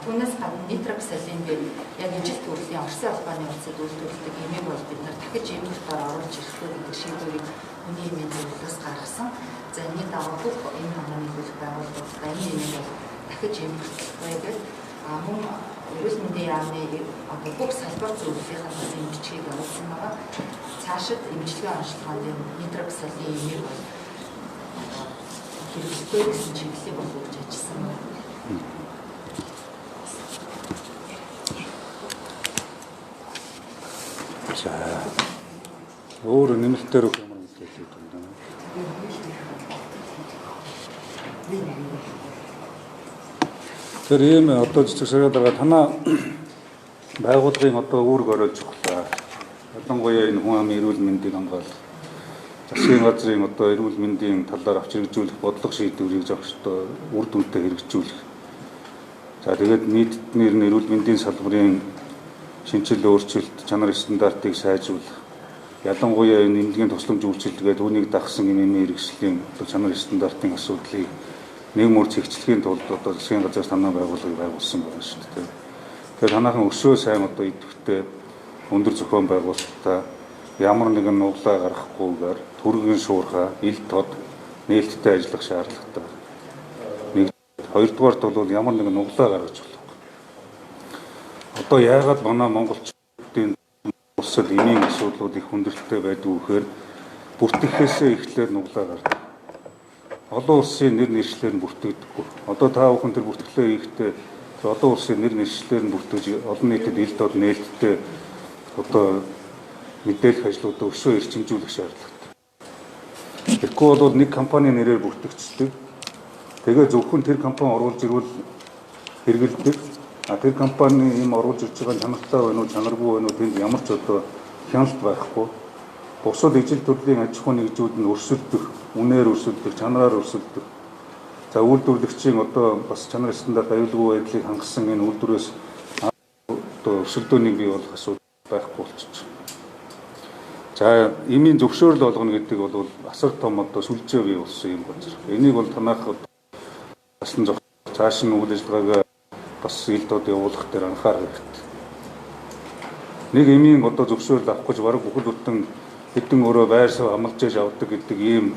Түүнээс гадна нитроксалин дээр яг ижил төрлийн Оросын албаны улсад үйлдвэрлэдэг эмийг бол бид нар дахиж импортоор оруулж ирэхгүй гэдэг шийдвэрийг хүний эмийн зөвлөлөөс гаргасан. За энэний дагуу бүх энэ хамгааллын хөлбөр байгууллагууд энэ эмийг бол дахиж импортлохгүй гэдэг мөн эрүүл мэндийн яамны одоо бүх салбар зөвлөлийн хангалтын бичгийг явуулсан байгаа. Цаашид эмчилгээ онцлогоонд нитроксалин эмийг бол хэрэглэхгүй гэсэн чиглэлийг бол өгч ажилласан байна. За. Өөр нэмэлтээр өгөх юм хэлээд байна. Тэр ийм одоо жижиг сараад байгаа танаа байгууллагын одоо үүрэг оройлж өглаа. Ялангуяа энэ хүн амын эрүүл мэндийг хамгаалах засгийн газрын одоо эрүүл мэндийн талаар авч хэрэгжүүлэх бодлого шийдвэрийг зохистой үр дүнтэй хэрэгжүүлэх. За тэгээд нийтдээ эрүүл мэндийн салбарын шинжил өөрчлөлт чанар стандартыг сайжруулах. Ялангуяа энэ эмнэлгийн тусламж үйлчилгээгээ түүнийг дагсан эмийн хэрэгслийн чанар стандартын асуудлыг нэг мөр зэгцлэхийн тулд одоо засгийн газраас танаа байгууллагыг байгуулсан байна шүү дээ. Тэгэхээр танаахан өсөө сайн одоо идэвхтэй өндөр зохион байгуулалтаа ямар нэгэн нуглаа гаргахгүйгээр түргэн шуурхаа ил тод нээлттэй ажиллах шаардлагатай. Нэг хоёрдугаарт бол ямар нэгэн нуглаа гаргаж болохгүй. Одоо яагаад манай монголчуудын улсад эмийн асуудлууд их хүндрэлтэй байдаг вэхээр бүртгэхээсээ эхлээд нуглаа гардаг. Олон улсын нэр нэршлэр нь бүртгэдэггүй. Одоо та бүхэн тэр бүртгэлээ хийхдээ олон улсын нэр нэршлэр нь бүртгэж олон нийтэд ил тод нээлттэй одоо мэдээлэх ажлуудаа өсөө эрчимжүүлэх шаардлагатай. Тэгэхгүй бол нэг компани нэрээр бүртгэгчдэг. Тэгээ зөвхөн тэр компани оруулж ирвэл хэрэгэлдэг. Тэр компани ийм оруулж ирж байгаа чанартай байна уу, чанаргүй байна уу тэнд ямар ч одоо хяналт байхгүй. Бусад ижил төрлийн аж ахуйн нэгжүүд нь өрсөлдөх, үнээр өрсөлдөх, чанараар өрсөлдөх. За үйлдвэрлэгчийн одоо бас чанар стандарт аюулгүй байдлыг хангасан энэ үйлдвэрээс одоо өрсөлдөөнийг бий болох асуудал байхгүй болчихж байна. За эмийн зөвшөөрөл болгоно гэдэг бол асар том одоо сүлжээ бий болсон юм болж байна. Энийг бол танах бас нь цааш нь үйл ажиллагаагаа бас ил тод явуулах дээр анхаарах хэрэгтэй. Нэг эмийн одоо зөвшөөрөл авах гэж бараг бүхэл бүтэн хэдэн өөрөө байр суурь амлаж яж авдаг гэдэг ийм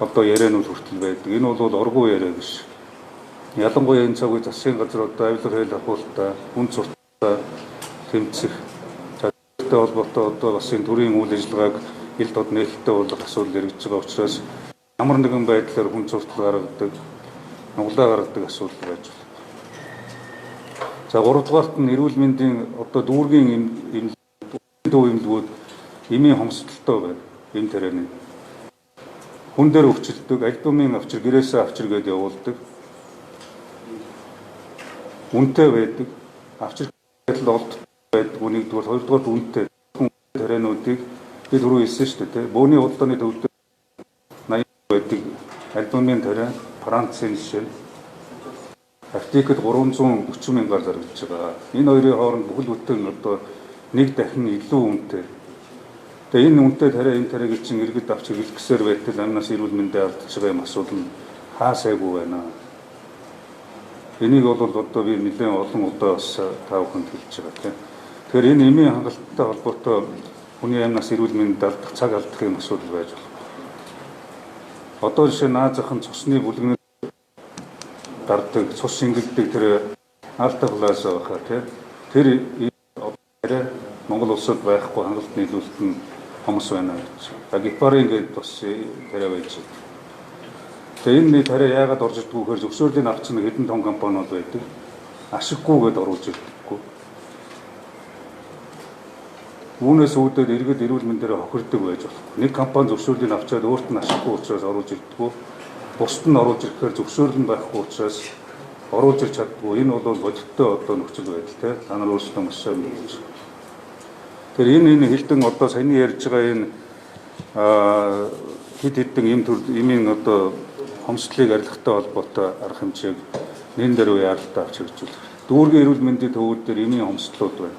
одоо ярианууд хүртэл байдаг. Энэ бол оргуу яриа биш. Ялангуяа энэ цаг үе засгийн газар одоо авилга хэл ахуултаа, хүн сурталчилгаа тэмцэх зохицтой холбоотой одоо бас энэ төрийн үйл ажиллагааг ил дод нээлттэй болгох асуудал эргэж байгаа учраас ямар нэгэн байдлаар хүн сурталчилгаа гаргадаг, нуглаа гаргадаг асуудал байж байна. За 3 дугаарт нь эрүүл мэндийн одоо дүүргийн эмнэлгүүд эмийн хомсдолтой байна. Эм тарианы хүн дээр өвчлөдөг, альбумын авчир, гэрээсээ авчир гэдээ явуулдаг. Үнэтэй байдаг. Авчир гэдэл олддог байдаг. Нэгдүгээр, хоёрдугаар үнэтэй. Хүн тариануудыг би түрүү хэлсэн шүү дээ. Бөөний удааны төвд 80 байдаг. Альбумын тариа, Францын жишээ. Аптекэд 340 мянгаар зарагдж байгаа. Энэ хоёрын хооронд бүхэл бүтэн одоо нэг дахин илүү үнэтэй. Тэгээ энэ үнэтэй тариа энэ тариаг чинь иргэд авч хэрэглэх гэсээр байтал амнаас эрүүл мэндэ алдаж байгаа юм асуудал нь хаа сайгүй байна. Энийг бол одоо би нэлээд олон удаа бас та бүхэнд хэлж байгаа тийм. Тэгэхээр энэ эмийн хангалттай холбоотой хүний амнаас эрүүл мэндэ алдах цаг алдах юм асуудал байж байна. Одоо жишээ наазахын цусны бүлэгнэр дардаг, цус шингэлдэг тэр алтаглаас байгаа тийм. Тэр тариа Монгол улсад байхгүй хангалт нийлүүлэлт нь хүмүүс байна гэж. Гепарын гээд бас тариа байж байна. Тэгээ энэ тариа яагаад орж ирдгүү гэхээр зөвшөөрлийн авч нэг хэдэн том компаниуд байдаг. Ашиггүйгээд оруулж ирдэггүй. Үүнээс үүдээд иргэд эрүүл мэндээр хохирдог байж болох. Нэг компани зөвшөөрлийн авчаад өөрт нь ашиггүй учраас оруулж ирдэггүй. Бусд нь оруулж ирэхээр зөвшөөрөл нь байхгүй учраас оруулж ирч чаддгүй. Энэ бол бодиттой одоо нөхцөл байдал те. Та нар өөрсдөө маш сайн мэдж байна. Тэр энэ хилдэн одоо саяны ярьж байгаа энэ хэд хэдэн эмийн одоо хомсдлыг арилгахтай холбоотой арга хэмжээг нэн дээр үе аралтай авч хэрэгжүүлэх. Дүүргийн эрүүл мэндийн төвүүд дээр эмийн хомсдлууд байна.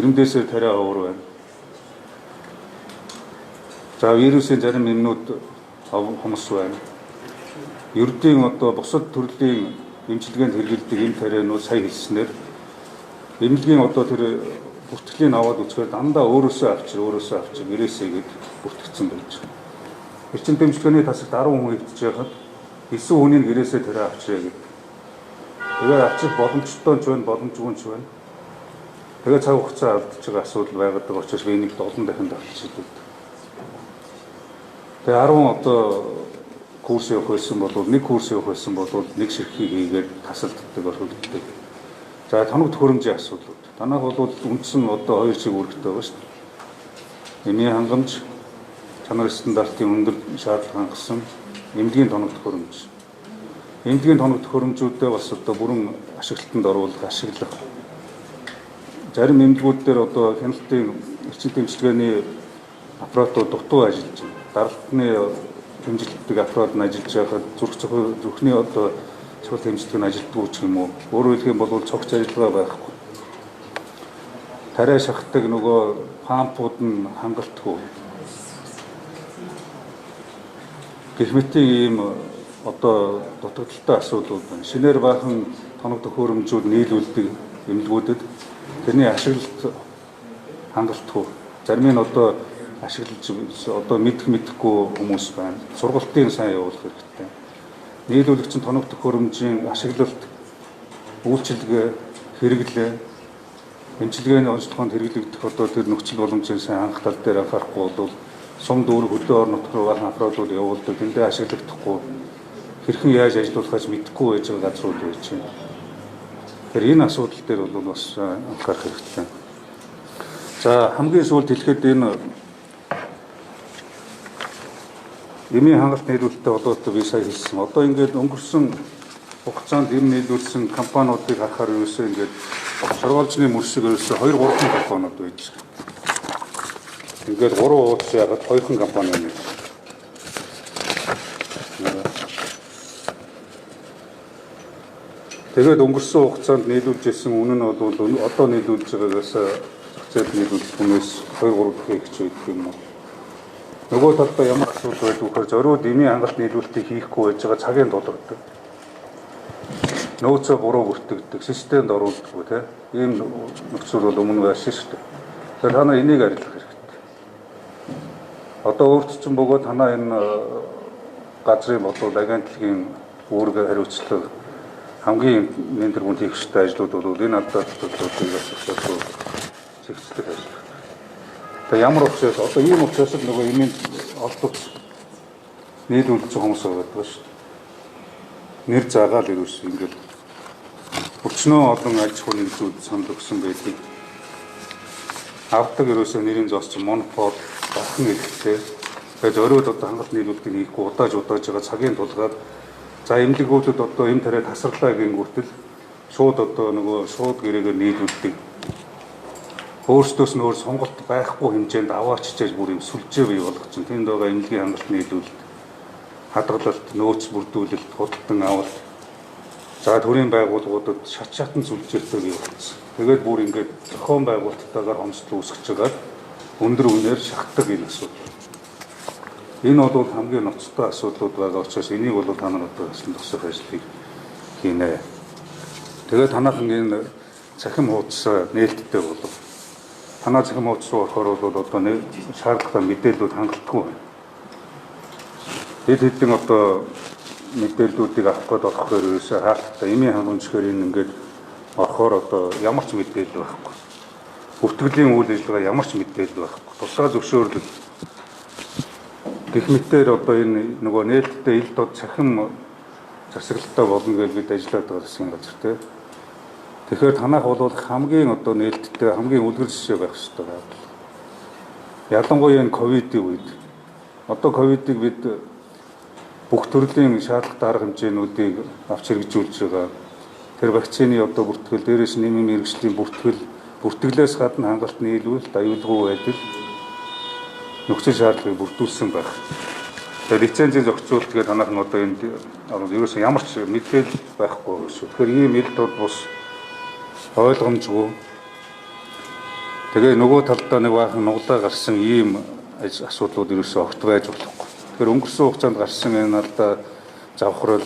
Ирэмдээсээр тариа уур байна. За вирусын зарим эмнүүд хомс байна. Ердийн одоо бусад төрлийн эмчилгээнд хэрэглэдэг эм тарианууд сая хэлснээр эмнэлгийн одоо тэр бүртгэлийн аваад үзэхээр дандаа өөрөөсөө авчир гэрээсээ гээд бүртгэгдсэн байж байна. Эрчим дэмжлэгээний тасагт 10 хүн хэвтэж байхад 9 хүний гэрээсээ тариа авчирээ гээд. Тэгээ авчих боломжтой ч байна, боломжгүй ч байна. Тэгээ цаг хугацаа алдчихж байгаа асуудал байгаад байгаа учраас би энийг олон дахин давтчихдаг. Тэгээ 10 одоо курс явах байсан бол нэг курс явах байсан бол нэг ширхгийг хийгээд тасалддаг орхигддаг. За тоног төхөөрөмжийн асуудлууд. Танах бол үндсэн одоо 2 чиг үүрэгтэй байгаа шүү дээ. Эмийн хангамж, чанар стандартын өндөр шаардлага хангасан эмнэлгийн тоног төхөөрөмж. Эмнэлгийн тоног төхөөрөмжүүдээ бас одоо бүрэн ашиглалтанд оруулах, ашиглах. Зарим эмнэлгүүд дээр одоо хяналтын эрчим дэмжлэгээний аппаратууд дутуу ажиллаж байна. Даралтны хэмжилтдэг аппарат нь ажиллаж байхад зүрхний одоо цогц хэмжилтийг нь ажилтгүй ч юм уу. Өөрөөр хэлэх юм бол цогц ажиллагаа байхгүй. Тариа шахдаг нөгөө пампууд нь хангалтгүй. Гэх мэт ийм одоо дутагдaltaй асуудлууд байна. Шинээр баахан тоног төхөөрөмжүүд нийлүүлдэг эмнэлгүүдэд тэрний ашиглалт хангалтгүй. Зарим нь одоо ашиглаж одоо мэдэхгүй хүмүүс байна. Сургалтын сайн явуулах хэрэгтэй. Нийлүүлэгчийн тоног төхөөрөмжийн ашиглалт, үйлчилгээ, хэрэглээ, эмчилгээний онцлогоонд хэрэглэгдэх одоо тэр нөхцөл боломжийн сайн анх тал дээр анхаарахгүй бол сум дүүрэг хөдөө орон нутгаар бахан аппаратууд явуулдаг, тэндээ ашиглагдахгүй, хэрхэн яаж ажиллуулахаас мэдэхгүй байж байгаа газрууд байж байна. Тэр энэ асуудал дээр бол бас анхаарах хэрэгтэй. За хамгийн сүүлд хэлэхэд энэ эмийн хангалт нийлүүлэлттэй холбоотой би сая хэлсэн. Одоо ингээд өнгөрсөн хугацаанд эм нийлүүлсэн компаниудыг харахаар ерөөсөө ингээд шоргоолжны мөршиг ерөөсөө 2-3 компаниуд байж байгаа. Ингээд 3 ууц ягаад 2 компани байна. Тэгээд өнгөрсөн хугацаанд нийлүүлж ирсэн үнэ нь бол одоо нийлүүлж байгаагаас зохицол нийлүүлэх хүнээс 2-3 дахин их ч байдаг юм уу? Нөгөө талдаа ямар асуудал байдг вэ гэхээр зориуд эмийн хангалт нийлүүлэлтийг хийхгүй байж байгаа цагийн дулагддаг. Нөөцөө буруу бүртгэдэг, системд оруулдаггүй тийм. Ийм нөхцөл бол өмнө байсан шүү дээ. Тэгэхээр та нар энийг арилгах хэрэгтэй. Одоо өөрчлөн бөгөөд танаа энэ газрын бодлого агентлагийн үүрэг хариуцлага хамгийн нэн тэргуун хийх ёстой ажлууд бол энэ алдааллуудыг бас зэгцдэг ажил. Тэгээ ямар учраас одоо ийм учраас л нөгөө имийн олдвч нийт үлдсэн хүмүүс байдаг шүү дээ. Нэр заагаал ерөөс ингээд өчнөө олон аж ахуйн нэгжүүд санд өгсөн байдаг. Авдаг ерөөсөө нэрийн зоос монопол багхан хэрэгтэй. Тэгээд оройд одоо хангалт нийлүүлэлтийг хийхгүй удааж байгаа цагийн тулгаад за эмнэлгүүдэд одоо эм тариад тасарлаа гингүүтэл шууд одоо нөгөө шууд гэрээгээр нийлүүлдэг. Өөрсдөөс нь өөр сонголт байхгүй хэмжээнд аваач чиж бүр юм сүлжээ бий болгочихсон. Тэнд байгаа эмнэлгийн хангалт нийлүүлэлт, хадгалалт, нөөц бүрдүүлэлт, худалдан авалт, за төрийн байгууллагуудад шатан сүлжээтэй бий болсон. Тэгээд бүр ингээд зохион байгуулалттайгаар хомсдол үүсгэж байгаа өндөр үнээр шахдаг энэ асуудал. Энэ бол хамгийн ноцтой асуудлууд байгаа учраас энийг бол та нар одоо тосох ажлыг хийнэ. Тэгээд танаахан энэ цахим хуудас нээлттэй болов. Танаа цахим хуудас руу орохоор бол одоо шаардлагатай мэдээлэлүүд хангалтгүй байна. Хэдэн одоо мэдээллүүдийг авах гээд орохоор ерөөсөө хаалттай эмийн хангамжгаар энэ ингээд орохоор одоо ямар ч мэдээлэл байхгүй. Бүртгэлийн үйл ажиллагаа ямар ч мэдээлэл байхгүй. Тусгай зөвшөөрлөл гэх мэтээр одоо энэ нөгөө нээлттэй ил дод цахим засаглалтай болно гэж бид ажиллаад байгаа засгийн газар тий. Тэгэхээр танах бол хамгийн одоо нээлттэй хамгийн үлгэр жишээ байх хэрэгтэй байна. Ялангуяа энэ ковидын үед одоо ковидыг бид бүх төрлийн шаардлагатай арга хэмжээнүүдийг авч хэрэгжүүлж байгаа. Тэр вакцины одоо бүртгэл, дээрээс нэмийн мэрэгжлийн бүртгэлээс гадна хангалт нийлүүлэлт, аюулгүй байдал нөхцөл шаардлагыг бүрдүүлсэн байх. Тэгэхээр лицензийн зохицуулалт гэдэг танах нь одоо энд ерөөсөн ямар ч мэдээлэл байхгүй шүү. Тэгэхээр ийм ил дод бус ойлгомжгүй. Тэгээ нөгөө талдаа нэг баахан нуглаа гарсан ийм асуудлууд ерөөсөө огт байж болохгүй. Тэгэхээр өнгөрсөн хугацаанд гарсан энэ алдаа завхрал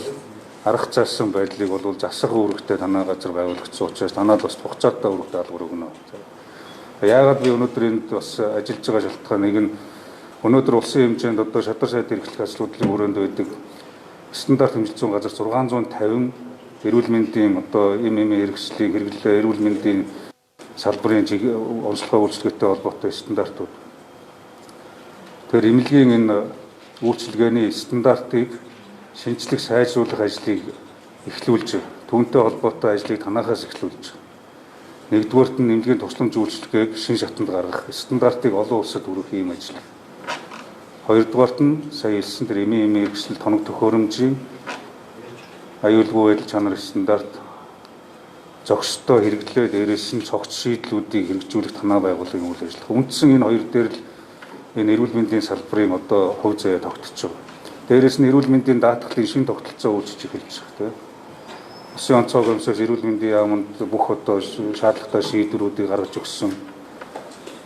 арга заасан байдлыг бол засах үүрэгтэй танаа газар байгуулагдсан учраас танаад бас хугацаатай үүрэг даалгавар өгнө. Яагаад би өнөөдөр энд бас ажиллаж байгаа шалтгаан нэг нь өнөөдөр улсын хэмжээнд одоо шадар сайд эрхлэх асуудлын хүрээнд байдаг стандарт хэмжил зүйн газар 650 эрүүл мэндийн одоо хэрэгслийн хэрэглээ эрүүл мэндийн салбарын онцлогоо үйлчлэгтэй холбоотой стандартууд. Тэгэхээр эмнэлгийн энэ үйлчилгээний стандартыг шинжлэх сайжруулах ажлыг эхлүүлж, түүнтэй холбоотой ажлыг танахаас эхлүүлж. Нэгдүгээрт нь эмнэлгийн тусламж үйлчилгээг шин шатанд гаргах, стандартыг олон улсад хүргэх ийм ажил. Хоёрдугаарт нь сая хэлсэн тэр эмийн хэрэгсэл тоног төхөөрөмжийн аюулгүй байдал чанар стандарт зохистой хэрэглээ дээрээс нь цогц шийдлүүдийг хэрэгжүүлэх танаа байгууллагын үйл ажиллагаа. Үндсэн энэ хоёр дээр л энэ эрүүл мэндийн салбарын одоо хувь заяа тогтчих жоо. Дээрээс нь эрүүл мэндийн даатгалын шин тогтолцоо үүсэж эхэлж байгаа тийм. Улсын онцгой комиссоос эрүүл мэндийн яамд бүх одоо шаардлагатай шийдвэрүүдийг гаргаж өгсөн.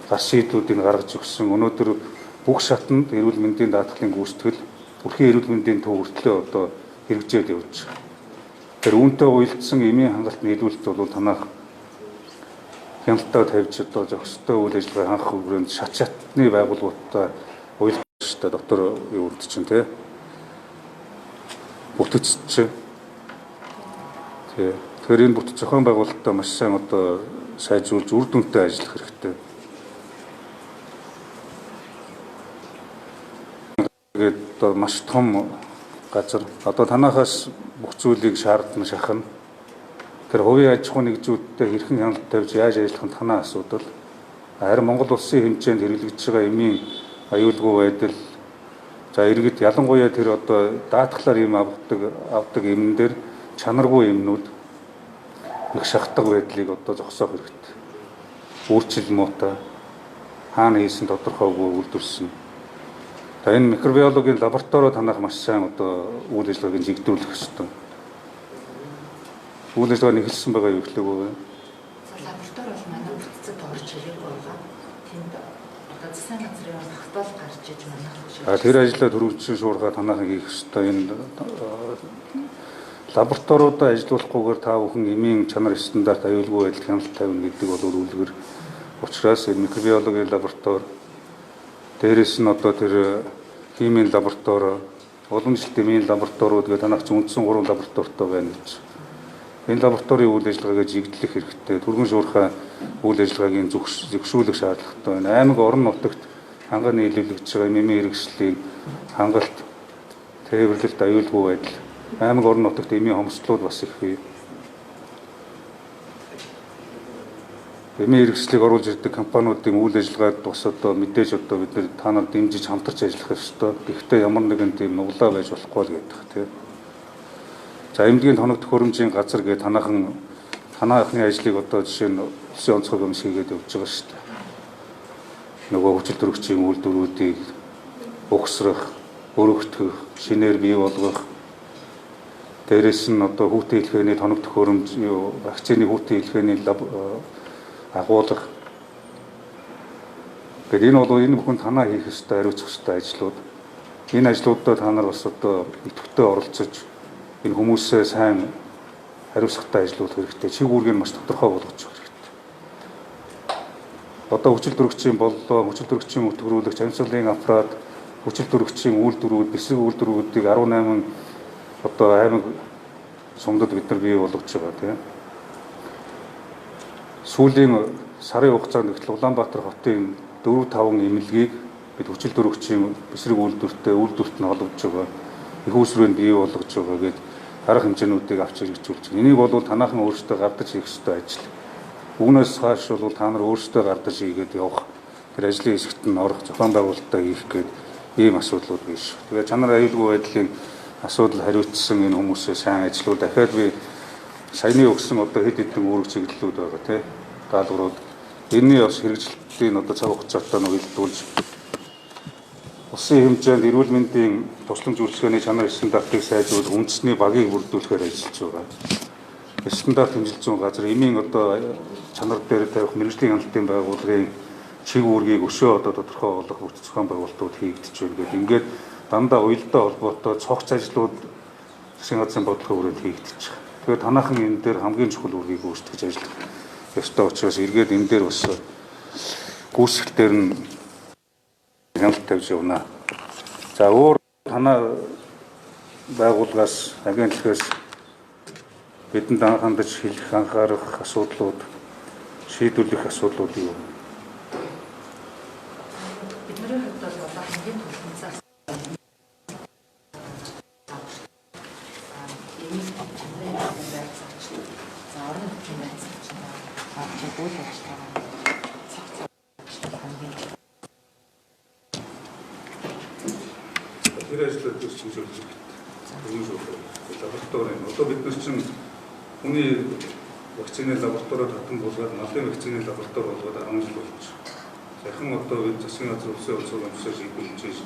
Гар шийдлүүдийг гаргаж өгсөн. Өнөөдөр бүх шатанд эрүүл мэндийн даатгалын гүйцэтгэл бүрхийн эрүүл мэндийн төв хүртлээ одоо хэрэгжээд явж байгаа. Тэр үүнтэй уялдсан эмийн хангалт нийлүүлэлт бол танах хяналтаа тавьж одоо зохистой үйл ажиллагаа хангах хүрээнд шатны байгууллагуудтай уялдсан шүү дээ. Доктор юу гэдэг чинь тий. Бүтэц. Тэгэхээр энэ бүтэц зохион байгуулалтаа маш сайн одоо сайжруулж үр дүнтэй ажиллах хэрэгтэй. Тэгээд одоо маш том газар одоо танахаас бүх зүйлийг шаардна шахна. Тэр хувийн аж ахуйн нэгжүүдтэй хэрхэн хяналт тавьж яаж ажиллах нь танаа асуудал. Харин Монгол улсын хэмжээнд хэрэглэгдэж байгаа эмийн аюулгүй байдал за иргэд ялангуяа тэр одоо даатгалаар эм авдаг эмнэн дээр чанаргүй эмнүүд их шахдаг байдлыг одоо зогсоох хэрэгтэй. Өөрчлөл муутай хаана хийсэн тодорхойгүй үйлдвэрсэн. За энэ микробиологийн лабораторио танах маш сайн одоо үйл ажиллагааг жигдүүлэх хэрэгтэй. Үйл ажиллагаа нэглэсэн байгаа юу гэхлээгүй вэ? Лаборатори бол манай бүтцэд орж ирээгүй байгаа. Тэнд одоо засгийн газрын тогтоол гарч иж манайх шиг. Тэр ажлаа төрөвчсөн шуурхаа танахыг хийх хэрэгтэй. Энэ лабораториудаа ажиллуулахгүйгээр та бүхэн эмийн чанар стандарт аюулгүй байдал хяналт тавина гэдэг бол үлгэр. Учираас энэ микробиологийн лаборатори Дээрээс нь одоо тэр химийн лаборатори, олон жилийн химийн лабораториуд гэдэг танах чинь үндсэн 3 лабораторитой байна гэж. Энэ лабораторийн үйл ажиллагаагаа жигдлэх хэрэгтэй. Түргэн шуурхай үйл ажиллагаагийн зөвшөөрлөх шаардлагатай байна. Аймаг орон нутагт ханган нийлүүлэгдэж байгаа эмийн хэрэгслийг хангалт, тээвэрлэлт, аюулгүй байдал, аймаг орон нутагт эмийн хомсдлууд бас их бий. Эмийн хэрэгслийг оруулж ирдэг компаниудын үйл ажиллагаад бас одоо мэдээж одоо бид нэр та нар дэмжиж хамтарч ажиллах ёстой. Гэхдээ ямар нэгэн тийм нуглаа байж болохгүй л гэдэг тийм. За эмнэлгийн тоног төхөөрөмжийн газар гэдэг танаахны ажлыг одоо жишээ нь улсын онцгой комисс хийгээд явж байгаа шүү дээ. Нөгөө хүчил төрөгчийн үйлдвэрүүдийг угсрах, өргөтгөх, шинээр бий болгох. Дээрээс нь одоо хүүтэн хэлхээний тоног төхөөрөмж, вакцины хүүтэн хэлхээний агуулга. Гэтэл энэ бүхэн танаа хийх ёстой, хариуцах ёстой ажлууд. Энэ ажлуудад та нар бас одоо идэвхтэй оролцож энэ хүмүүсээ сайн хариуцлагатай ажиллуулах хэрэгтэй. Чиг үүргийг маш тодорхой болгож өгөх хэрэгтэй. Одоо хүчил төрөгчийн боллоо, хүчил төрөгчийн өтгөрүүлэгч, амьсгалын аппарат, хүчил төрөгчийн үйлдвэрүүд, бэсэг үйлдвэрүүдийг 18 одоо аймаг сумдад бид нар бий болгож байгаа тийм. Сүүлийн сарын хугацаанд гэтэл Улаанбаатар хотын 4-5 эмнэлгийг бид хүчил төрөгчийн бэсрэг үйлдвэрт нь холбож байгаа. Их усрын бий болгож байгаа гэдэг арга хэмжээнүүдийг авч хэрэгжүүлж байна. Энийг бол танаахан өөрсдөө гардаж хийх ёстой ажил. Үүнээс хойш бол та нар өөрсдөө гардаж хийгээд явах. Тэр ажлын хэсэгт нь орох, зохион байгуулалтаа хийх гээд ийм асуудлууд биш. Тэгээд чанар аюулгүй байдлын асуудал хариуцсан энэ хүмүүсээ сайн ажиллуу. Дахиад би саяны өгсөн одоо хэд хэдэн үүрэг чиглэлүүд байгаа тийм даалгаврууд. Энэний бас хэрэгжилтийн одоо цаг хугацаатай нь уялдуулж улсын хэмжээнд эрүүл мэндийн тусламж үйлчилгээний чанар стандартыг сайжруулах үндэсний багийг бүрдүүлэхээр ажиллаж байгаа. Стандарт хэмжилт зүйн газар эмийн одоо чанар дээр тавих мэрэгжлийн хяналтын байгууллагын чиг үүргийг өшөө одоо тодорхой болгох бүтэц зохион байгуулалтууд хийгдэж байна гэдэг. Ингээд дандаа уялдаа холбоотой цогц ажлууд засгийн газрын бодлогын хүрээнд хийгдэж байгаа. Тэгээд танаахан энэ дээр хамгийн чухал үүргийг гүйцэтгэж ажиллах ёстой учраас эргээд энэ дээр бас гүйцэтгэлээр нь хяналт тавьж явна. За өөр танаа байгууллагаас агентлагаас бидэнд хандаж хэлэх анхаарах асуудлууд, шийдвэрлэх асуудлууд юу? Бидний хувьд бол одоо хамгийн түргэнцээс эмийн чанарын байцаагч, за орон нутгийн байцаагч авч үйл ажиллагаа цаг хамгийн Тэр ажлууд гэж чиглүүлж байна. Лабораторийн одоо бид нар чинь хүний вакцины лаборатори татан болгоод малын вакцины лаборатори болгоод 10 жил болж байна. Саяхан одоо бид засгийн газар улсын онцгой комиссаар шийдвэрлэж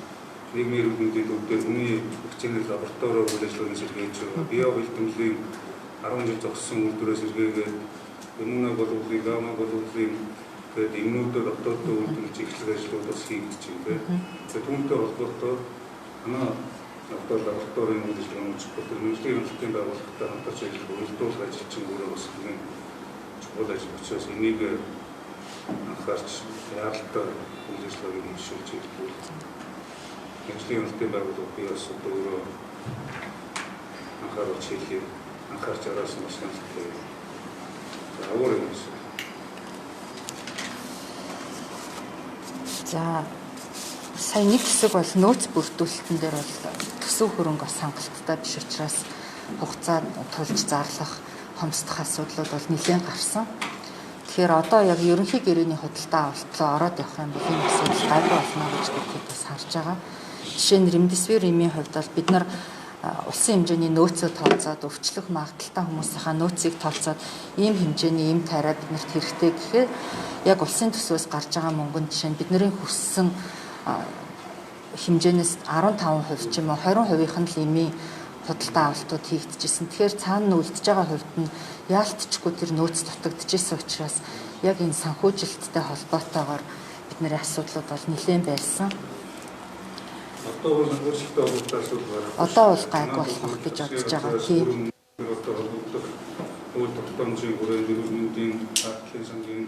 нийгмийн эрүүл мэндийн төвдөр хүний вакцины лаборатори үйл ажиллагааны сэргийлж байгаа. Био бэлтгэлийн 10 жил зогссон үйлдвэрээс сэргээгээд иммуно болгуулын, гамма болгуулын тэгээд иммунуудад дотооддоо үйлдвэрлэж эхлэх ажлууд бас хийгдэж байна. Тэгээд түүнтэй холбоотой одоо лабораторийн үйл ажиллагааны чухал мэргэжлийн хяналтын байгууллагатай хамтарч ажиллах уялдуулах ажил чинь өөрөө бас нэгэн чухал ажил учраас энийг анхаарч яаралтай үйл ажиллагааг хэмжүүлж хэлбэл мэргэжлийн хяналтын байгууллага би бас одоо өөрөө анхааруулж хэлье. Анхаарч араас нь бас хяналттай. За өөрөө юм. За сая нэг хэсэг бол нөөц бүрдүүлэлтэн дээр бол төсөв хөрөнгө бас хангалттай биш учраас хугацаа тулж зарлах, хомсдох асуудлууд бол нэлээд гарсан. Тэгэхээр одоо яг ерөнхий гэрээний худалдаа авалтлаа ороод явах юм бол энэ асуудал гайгүй болно гэж бид бас харж байгаа. Жишээ нь ремдесивир эмийн хувьд бол бид нар улсын хэмжээний нөөцөө тооцоод өвчлөх магадaltaй хүмүүсийнхаа нөөцийг тооцоод ийм хэмжээний эм тариа биднэрт хэрэгтэй гэхээр яг улсын төсвөөс гарч байгаа мөнгөнд жишээ нь бидний хүссэн хэмжээнээс 15% ч юм уу 20%-ийнх нь л эмийн худалдаа авалтууд хийгдчихсэн. Тэгэхээр цаана үлдэж байгаа хувьд нь яалтчгүй тэр нөөц дутагдчихсэн учраас яг энэ санхүүжилттэй холбоотойгоор бидний асуудлууд бол нэлээд байсан. Одоо бол өөрсдөө болдог асуудал байна. Одоо бол гайгүй болох гэж бодож байгаа. Тийм. Одоо үйл тогтоомжийн хүрээнд эрүүл мэндийн аатлын сангийн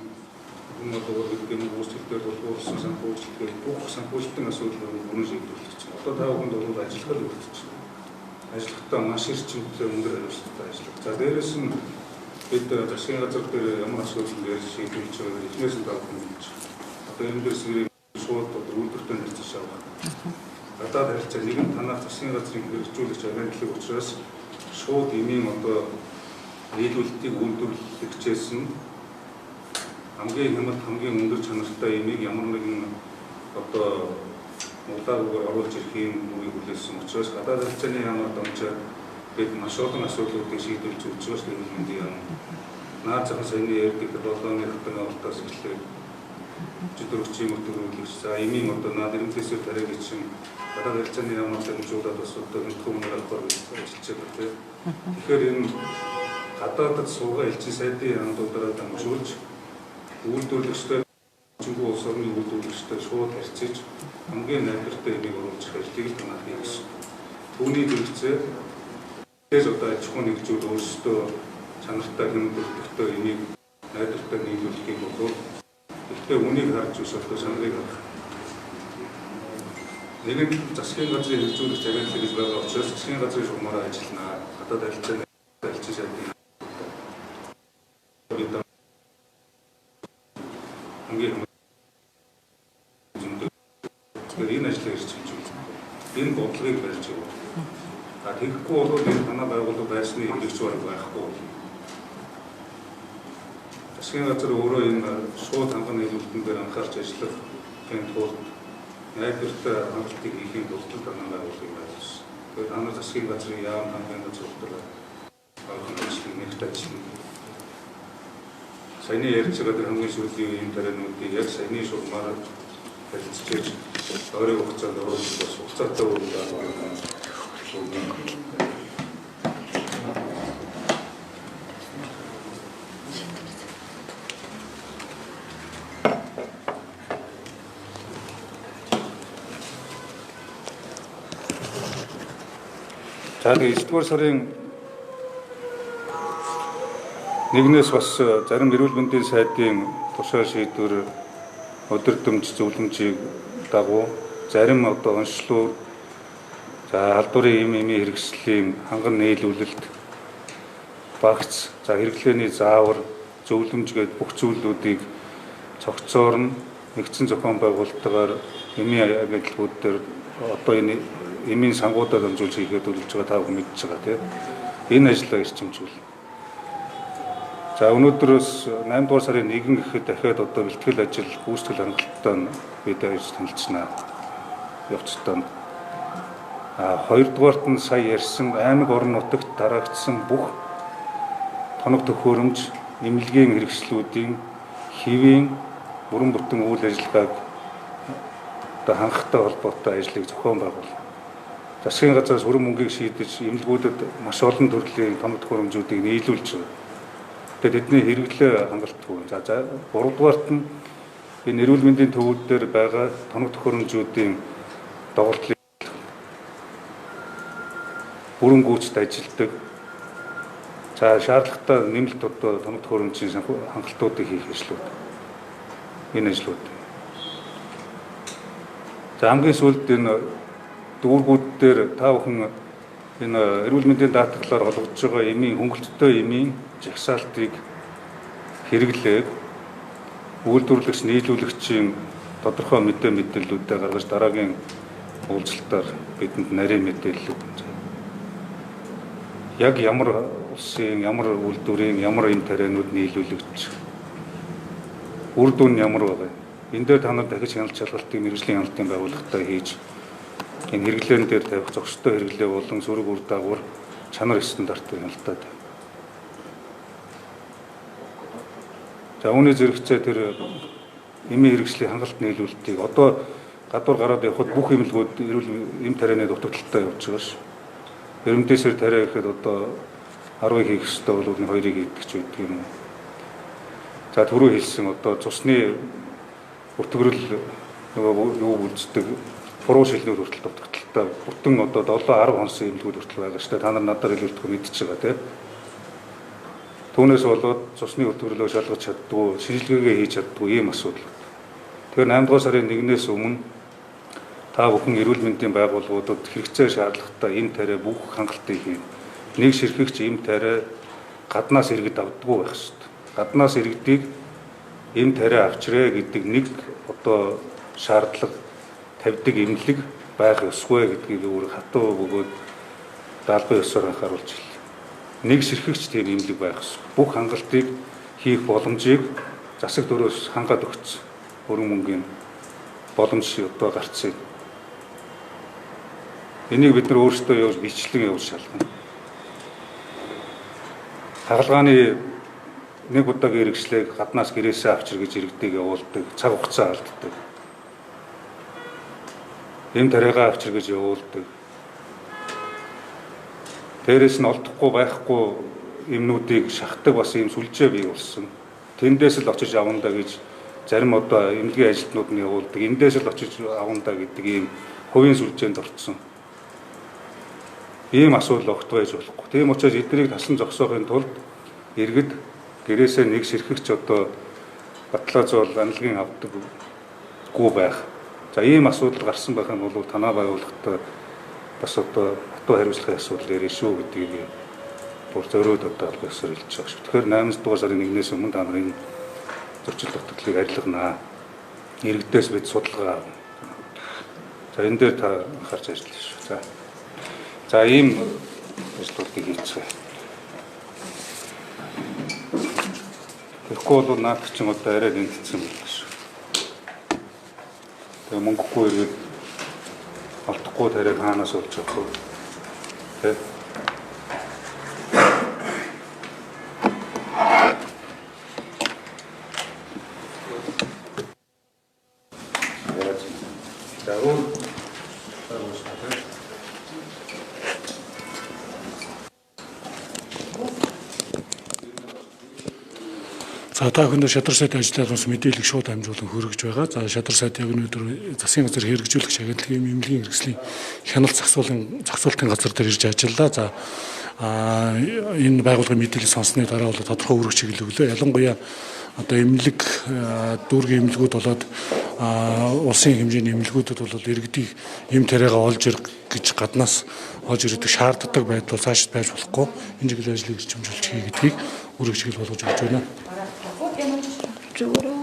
энэ одоо гэдэг юм үүсгэлээр боловсон санхүүжилтээр бүх санхүүжилтийн асуудлыг бүрэн шийдвэрлэж байна. Одоо та бүхэнд бол ажиллах үлдчихсэн. Ажиллахдаа маш эрчимтэй өндөр хариуцлагатай ажиллах. За дээрэс нь бид засгийн газар дээр ямар асуудал дээр шийдвэрлэж байгааг эхнээс нь та бүхэн мэдж байна. Одоо энэ дэс шууд үйлдвэртэй харьцаж авах. Гадаад харилцаа нэгэн танах засгийн газрын хэрэгжүүлэгч агентлаг учраас шууд эмийн одоо нийлүүлэлтийг үйлдвэрлэгчээс нь хамгийн хямд хамгийн өндөр чанартай эмийг ямар нэгэн одоо улаагаар оруулж ирэх юм үгийг хүлээсэн учраас гадаад харилцааны ямар домжоо бид маш олон асуудлуудыг шийдвэрлэж өгч байгаа юм. Наад зах саяны ярьдаг 7-ны хатагнаас эхлээд чөтгөрчийн өтгөрүүлэгч за эмийн одоо наад ирэмтээсээр тариаг чинь гадаад харилцааны ямар дамжуулаад бас одоо хүмүүнээр авахар ажиллаж байгаа. Тэгэхээр энэ гадаадд суугаа элчин сайдын хандуудаараа дамжуулж үйлдвэрлэгчтэй Чингүү улс орны үйлдвэрлэгчтэй шууд харьцаж хамгийн найдвартай эмийг оруулж ажлыг танах юм гэсэн. Түүний хэрэгцээ тэгээс одоо аж ахуйн нэгжүүд өөрсдөө чанартай хэмжээтэй эмийг найдвартай нийлүүлэхийг болов гэхдээ үнийг харж ус одоо саналыг авах. Нэгэн засгийн газрын хэрэгжүүлэгч агентлаг гэж байгаа учраас засгийн газрын шугамаараа ажиллана. Гадаад харилцааны ажиллаж байгаа. Хамгийн энэ ажлыг эрчимж байна. Энэ бодлогыг барьж байгаа. Тэгэхгүй бол энэ танай байгууллага байсны хэрэгч бараг байхгүй. Засгийн газар өөрөө энэ шууд ханган нийлүүлэлтэн дээр анхаарч ажиллах гэн тулд найдвартай хангалтыг хийхин тулд танай байгууллагыг байлсан. Тэгэхээр танай засгийн газрын яам ханган зөвлөлтөөр байгууллагын нэгт ажиллана. Саяны ярьж байгаа хамгийн сүүлийн юм тариануудыг яг саяны шугамаар харилцаж өөрийн хугацаанд оруулж бас хугацаатай үйлдэл байна. За 9-р сарын 1-ээс бас зарим эрүүл мэндийн сайдын тушаал шийдвэр өдөртөмж зөвлөмжийг дагуу зарим одоо онцлог за халдварын эмийн хэрэгслийн ханган нийлүүлэлт багц за хэрэглээний заавар зөвлөмж гээд бүх зүйлүүдийг цогцоор нь нэгдсэн зохион байгуулалтаар эмийн агентлагууд дээр одоо энэ эмийн сангуудад дамжуулж хийгээд үлдэж байгаа та бүхэн мэдж байгаа тийм энэ ажлаа эрчимжүүл. За өнөөдрөөс 8-р сарын 1 гэхэд дахиад одоо бэлтгэл ажил гүйцэтгэл хангалттай бид ажил танилцсанаа явцдаа. 2-дугаарт нь сая ярьсан аймаг орон нутагт дараагдсан бүх тоног төхөөрөмж эмнэлгийн хэрэгслүүдийн хэвийн бүрэн бүтэн үйл ажиллагааг одоо хангахтай холбоотой ажлыг зохион байгуул. Засгийн газраас өрн мөнгийг шийдэж эмнэлгүүдэд маш олон төрлийн тоног төхөөрөмжүүдийг нийлүүлж байна. Тэгээд тэдний хэрэглээ хангалтгүй. За 3-дугаарт нь энэ эрүүл мэндийн төвүүд дээр байгаа тоног төхөөрөмжүүдийн доголдлыг бүрэн гүйцэд ажилдаг. За шаардлагатай нэмэлт одоо тоног төхөөрөмжийн хангалтуудыг хийх ажлууд. Энэ ажлууд. За хамгийн сүүлд энэ дүүргүүд дээр та бүхэн энэ эрүүл мэндийн даатгалаар олгож байгаа эмийн хөнгөлөлттэй эмийн жагсаалтыг хэрэглээд үйлдвэрлэгч нийлүүлэгчийн тодорхой мэдээллүүдээ гаргаж дараагийн уулзалтаар бидэнд нарийн мэдээлэл өгнө. Яг ямар улсын ямар үйлдвэрийн ямар эм тарианууд нийлүүлэгч үр дүн ямар байгаа. Энэ дээр та нар дахиж хяналт шалгалтыг мэргэжлийн хяналтын байгууллагатай хийж энэ хэрэглээн дээр тавих зохистой хэрэглээ болон сөрөг үр дагавар чанар стандартыг хяналтаад. За үүний зэрэгцээ тэр эмийн хэрэгслийн хангалт нийлүүлэлтийг одоо гадуур гараад явхад бүх эмнэлгүүд эрүүл эм тарианы дутагдaltaй явж байгаа ш. Эрдэмтдээсээр тариа гэхэд одоо 10-ыг хийх ёстой бол 2-ыг хийдэг ч байдаг юм. За түрүү хэлсэн одоо цусны өртгөрөл нөгөө юу үлддэг буруу шилнүүд хүртэл дутагдaltaй бүтэн одоо 7-10 хонсын эмнэлгүүд хүртэл байгаа ш. Та нар надаар хэлүүлдэг мэдчихэж байгаа тийм. Түүнээс болоод цусны хөтөлбөрлөө шалгаж чаддгүй, шинжилгээгээ хийж чаддгүй ийм асуудал. Тэгэхээр 8 дугаар сарын 1-ээс өмнө та бүхэн эрүүл мэндийн байгууллагуудад хэрэгцээ шаардлагатай эм тариа бүх хангалтыг хийн. Нэг ширхэгч эм тариа гаднаас иргэд авдаггүй байх ёстой. Гаднаас иргэдийг эм тариа авчраа гэдэг нэг одоо шаардлага тавьдаг эмнэлэг байх ёсгүй гэдгийг өөр хатуу бөгөөд даалгавар ёсоор анхааруулж ирлээ. Нэг ширхэгч тийм эмнэлэг байх ёсгүй. Бүх хангалтыг хийх боломжийг засаг дөрөөс хангаад өгсөн. Хөрөнгө мөнгөний боломж одоо гарцсан. Энийг бид нар өөрсдөө явж бичлэн явуулж шалгана. Хагалгааны нэг удаагийн хэрэгслийг гаднаас гэрээсээ авчир гэж иргэдэг явуулдаг, цаг хугацаа алддаг. Эм тариагаа авчир гэж явуулдаг. Дээрээс нь олдохгүй байхгүй эмнүүдийг шахдаг бас ийм сүлжээ бий болсон. Тэндээс л очиж авна да гэж зарим одоо эмнэлгийн ажилтнууд нь явуулдаг. Эндээс л очиж авна да гэдэг ийм хувийн сүлжээнд орцсон. Ийм асуудал огт байж болохгүй. Тийм учраас эднийг тасан зогсоохын тулд иргэд гэрээсээ нэг ширхэгч одоо баталгаажуул анилгын авдаггүй байх. За ийм асуудал гарсан байх нь бол танаа байгууллагатай бас одоо хатуу хариуцлагын асуудал ярих шүү гэдгийг бүр зөрөөд одоо албан ёсоор хэлж байгаа шүү. Тэгэхээр 8 дугаар сарын 1-ээс өмнө та нарын зөрчил дутагдлыг арилганаа. Иргэдээс бид судалгаа авна. За энэ дээр та анхаарч ажиллана шүү. За ийм ажлуудыг хийцгээе. Тэгэхгүй бол наадах чинь одоо арай гинтсэн байна шүү. Тэгээ мөнгөгүй ирээд олдохгүй тариаг хаанаас олж авах вэ? Тэ? За та бүхэнд шадар сайдын ажлаас мэдээлэл шууд хамжуулан хүргэж байгаа. За шадар сайд яг өнөөдөр засгийн газар хэрэгжүүлэх шагналын эмнэлгийн хэрэгслийн хяналт зохицуулалтын газар дээр ирж ажиллаа. За энэ байгууллагын мэдээлэл сонссны дараа бол тодорхой үүрэг чиглэл өглөө. Ялангуяа одоо эмнэлэг дүүргийн эмнэлгүүд болоод улсын хэмжээний эмнэлгүүдэд бол иргэдийг эм тариагаа олж ирэх гэж гаднаас олж ирэх шаарддаг байдал цаашд байж болохгүй. Энэ чиглэлийн ажлыг хэмжүүлж хий гэдгийг үүрэг чиглэл болгож өгч байна. Зүгээр.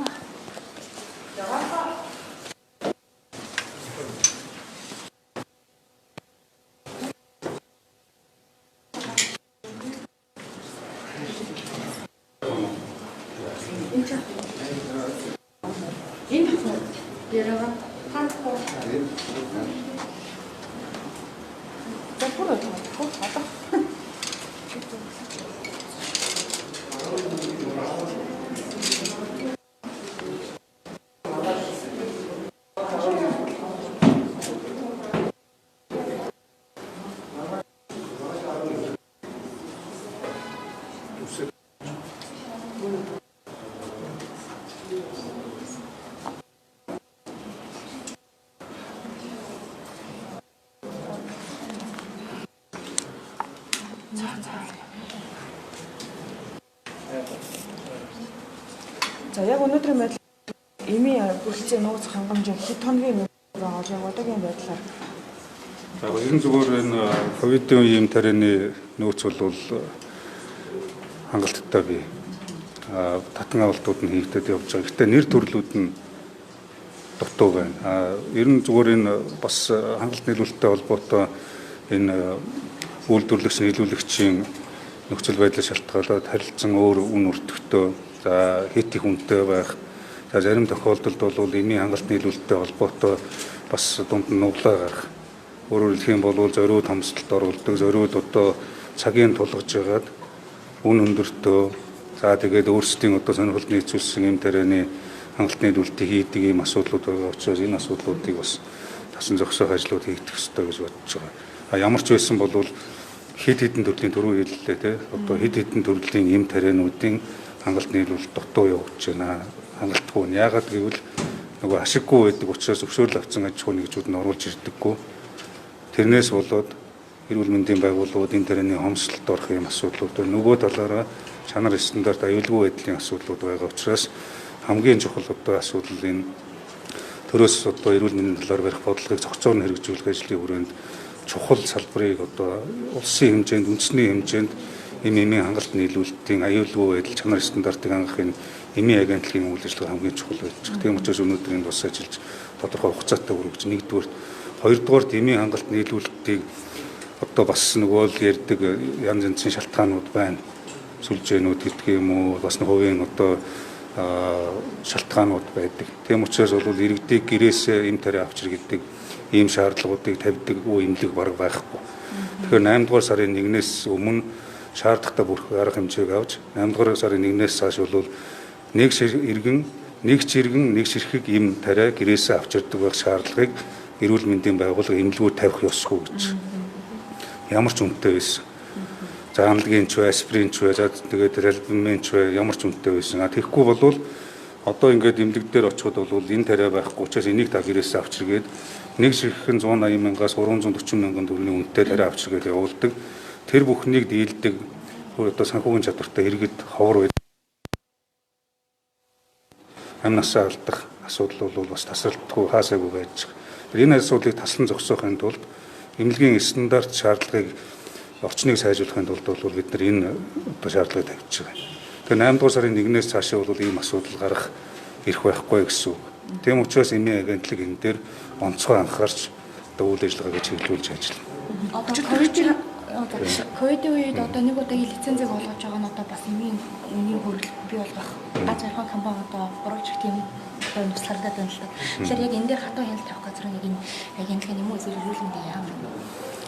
За яг өнөөдрийн байдлаар эмийн бүрэлдэхүүн нууц хангамж хэд хоногийн байгаа яг одоогийн байдлаар. За ерөн зүгээр энэ ковидын үеийн тарианы нөөц бол хангалттай бий. Татан авалтууд нь хийгдээд явж байгаа. Гэхдээ нэр төрлүүд нь дутуу байна. Ерөн зүгээр энэ бас хангалт нийлүүлэлттэй холбоотой энэ үйлдвэрлэгч нийлүүлэгчийн нөхцөл байдлыг шалтгаалаад харилцан өөр үн өртөгтэй, за хит их үнэтэй байх. За зарим тохиолдолд бол эмийн хангалт нийлүүлэлттэй холбоотой бас дунд нь нуглаа гарах. Өөрөөр хэлэх юм бол зориуд хамсалт оруулдаг, зориуд одоо цагийн тулгаж ягаад үн өндөртөө, за тэгээд өөрсдийн одоо сонирхолд нийцүүлсэн эм тарианы хангалт нийлүүлэлтийг хийдэг ийм асуудлууд байгаа учраас энэ асуудлуудыг бас тасан зохисох ажлууд хийгдэх ёстой гэж бодож байгаа. Ямар ч байсан бол хэд хэдэн төрлийн түрүү хэллээ те одоо хэд хэдэн төрлийн эм тариануудын хангалт нийлүүлэлт дутуу явагдаж байна. Хангалтгүй нь яагаад гэвэл нөгөө ашиггүй байдаг учраас зөвшөөрөл авсан аж ахуйн нэгжүүд нь оруулж ирдэггүй. Тэрнээс болоод эрүүл мэндийн байгууллагууд энэ тарианы хомсолд орох юм асуудлууд байна. Нөгөө талаараа чанар стандарт аюулгүй байдлын асуудлууд байгаа учраас хамгийн чухал одоо асуудал энэ төрөөс одоо эрүүл мэндийн талаар барих бодлогыг зохицоор нь хэрэгжүүлэх ажлын хүрээнд чухал салбарыг одоо улсын хэмжээнд, үндэсний хэмжээнд эмийн хангалтт нийлүүлэлтийн аюулгүй байдал чанар стандартыг хангахын эмийн агентлагийн үйл ажиллагаа хамгийн чухал байж байгаа. Тийм учраас өнөөдөр энэ бас ажиллаж тодорхой хугацаатай өргөж нэгдүгээр, хоёрдугаарт эмийн хангалтт нийлүүлэлтийг одоо бас нөгөө л ярьдаг янз янзын шалтгаанууд байна. Сүлжээнүүд гэдэг юм уу, бас нэг хувийн одоо шалтгаанууд байдаг. Тийм учраас бол иргэдийг гэрээсээ эм тариа авчир гэдэг ийм шаардлагуудыг тавьдаг эмнэлэг бараг байхгүй. Тэгэхээр 8 дугаар сарын 1-ээс өмнө шаардлагатай бүрх арга хэмжээг авч 8 дугаар сарын 1-ээс цааш бол нэг чиргэн нэг ширхэг эм тариа гэрээсээ авчирдаг байх шаардлагыг эрүүл мэндийн байгууллага эмнэлгүүд тавих ёсгүй гэж. Ямар ч үнэтэй байсан. За амлагийн ч бай, аспирин ч бай, за тэгээд релбумен ч бай, ямар ч үнэтэй байсан. Тэгэхгүй бол одоо ингээд эмнэлэг дээр очиход бол энэ тариа байхгүй учраас энийг та гэрээсээ авчиргээд нэг ширхэгэн 180 мянгаас 340 мянган төгрөгийн үнэтэй тариа авчиргээд явуулдаг. Тэр бүхнийг дийлдэг одоо санхүүгийн чадвартай иргэд ховор байдаг. Амнасаа алдах асуудал бол бас тасралтгүй хаасаагүй байж байгаа. Энэ асуудлыг таслан зогсоохын тулд эмнэлгийн стандарт шаардлагыг орчныг сайжруулахын тулд бол бид нар энэ одоо шаардлагыг тавьж байгаа. Тэгэхээр 8 дугаар сарын 1-ээс цаашаа бол ийм асуудал гарах ирэх байхгүй гэсэн үг. Тийм учраас эмийн агентлаг энэ дээр онцгой анхаарч одоо үйл ажиллагаагаа чиглүүлж ажиллана. Ковидын үед одоо нэг удаагийн лицензийг олгож байгаа нь одоо бас эмийн үнийг хөргөл бий болгох аз жаргал компани одоо бурууч тийм одоо нуцлагдаад байна л та. Тэгэхээр яг энэ дээр хатуу хяналт тавих газар нэг энэ агентлагын юм уу эсвэл эрүүл мэндийн яам.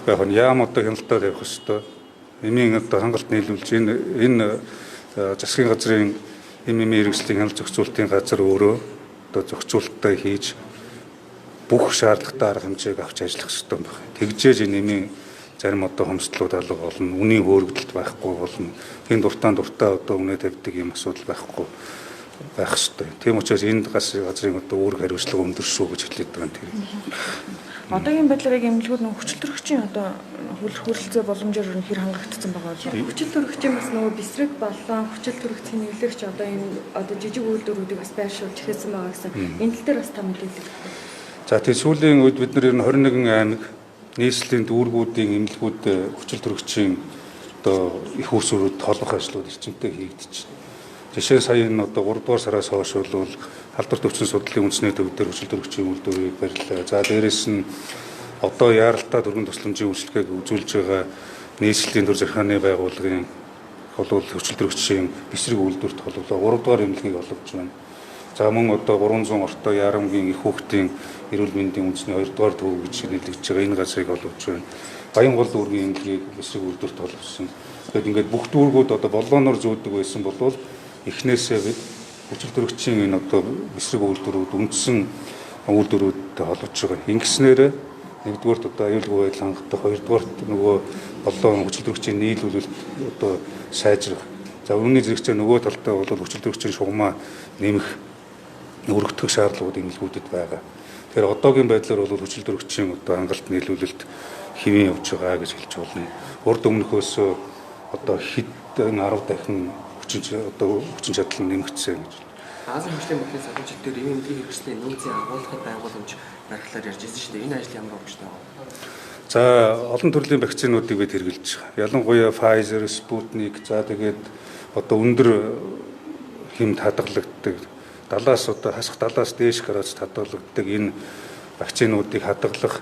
Яг нь яам одоо хяналтаа тавих ёстой. Эмийн одоо хангалт нийлүүлж энэ засгийн газрын эмийн хэрэгслийн хяналт зохицуулалтын газар өөрөө одоо зохицуулалтаа хийж бүх шаардлагатай арга хэмжээг авч ажиллах ёстой байна. Тэгжээж энэ эмийн зарим одоо хомсдлууд алга болно, үнийн хөөргөдөлт байхгүй болно. Энэ дуртаа одоо үнэ тавьдаг юм асуудал байхгүй байх ёстой. Тийм учраас энэ газрын одоо үүрэг хариуцлага өндөр шүү гэж хэлээд байгаа юм тэр. Одоогийн байдлаар яг эмнэлгүүд нэг хүчил төрөгчийн одоо хөрөлцөө боломжоор хэр хангагдсан байгаа вэ? Хүчил төрөгчийн бас нөгөө бисрэг болон хүчил төрөгчийн нэглэгч одоо энэ одоо жижиг үйлдвэрүүдийг бас байршуулж эхэлсэн байгаа гэсэн. Энэ тал дээр бас та мэдээлэл өгөх. За тийм сүүлийн үед бид нар 21 аймаг нийслэлийн дүүргүүдийн эмнэлгүүд хүчил төрөгчийн одоо их усрууд холбох ажлууд эрчимтэй хийгдэж байна. Жишээ сая энэ одоо 3 дугаар сараас хойш бол халдвар төвчин судлалын үндэсний төв дээр хүчил төрөгчийн үйлдвэрийг барьлаа. За дээрэс нь одоо яаралтай дөрвөн тусламжийн үйлчлэгийг үзүүлж байгаа нийслэлийн төр захиргааны байгууллагын холбол хүчил төрөгчийн бисрэг үйлдвэрт холбоо 3 дугаар эмнэлгийг олгож байна. За мөн одоо 300 ортой Ярамгийн их хүүхдийн эрүүл мэндийн үндэсний 2 дугаар төв гэж нэрлэгдэж байгаа энэ газрыг олгож байна. Баянгол дүүргийн эмнэлгийг бисрэг үйлдвэрт олгосон. Тэгэхэд ингээд бүх дүүргүүд одоо болооноор зөөдөг байсан бол эхнээсээ бид хүчил төрөгчийн энэ одоо бисрэг үйлдвэрүүд үндсэн үйлдвэрүүдтэй холбож байгаа. Ингэснээр нэгдүгээрт одоо аюулгүй байдал хангах, хоёрдугаарт нөгөө болоон хүчил төрөгчийн нийлүүлэлт одоо сайжрах. За үүний зэрэгцээ нөгөө талдаа бол хүчил төрөгчийн шугамаа нэмэх өргөдөх шаардлагууд эмнэлгүүдэд байгаа. Тэгэхээр одоогийн байдлаар бол хүчил төрөгчийн одоо хангалт нийлүүлэлт хэвэн явж байгаа гэж хэлж болно. Урд өмнөхөөс одоо хэдэн 10 дахин хүчин чадал нь нэмэгдсэн гэж. Азийн хөгжлийн бүхний санхүүжилт дээр эмнэлгийн хэрэгслийн нөөцийн агуулгын байгууламж барихлаар ярьж байсан шүү дээ. Энэ ажил ямар өгчтэй вэ? За олон төрлийн вакцинуудыг бид хэрэгжилж байгаа. Ялангуяа Pfizer, Sputnik, за тэгээд одоо өндөр хэмт хадгалагддаг 70-аас одоо хасах 70-аас дээш градус хадгалагддаг энэ вакцинуудыг хадгалах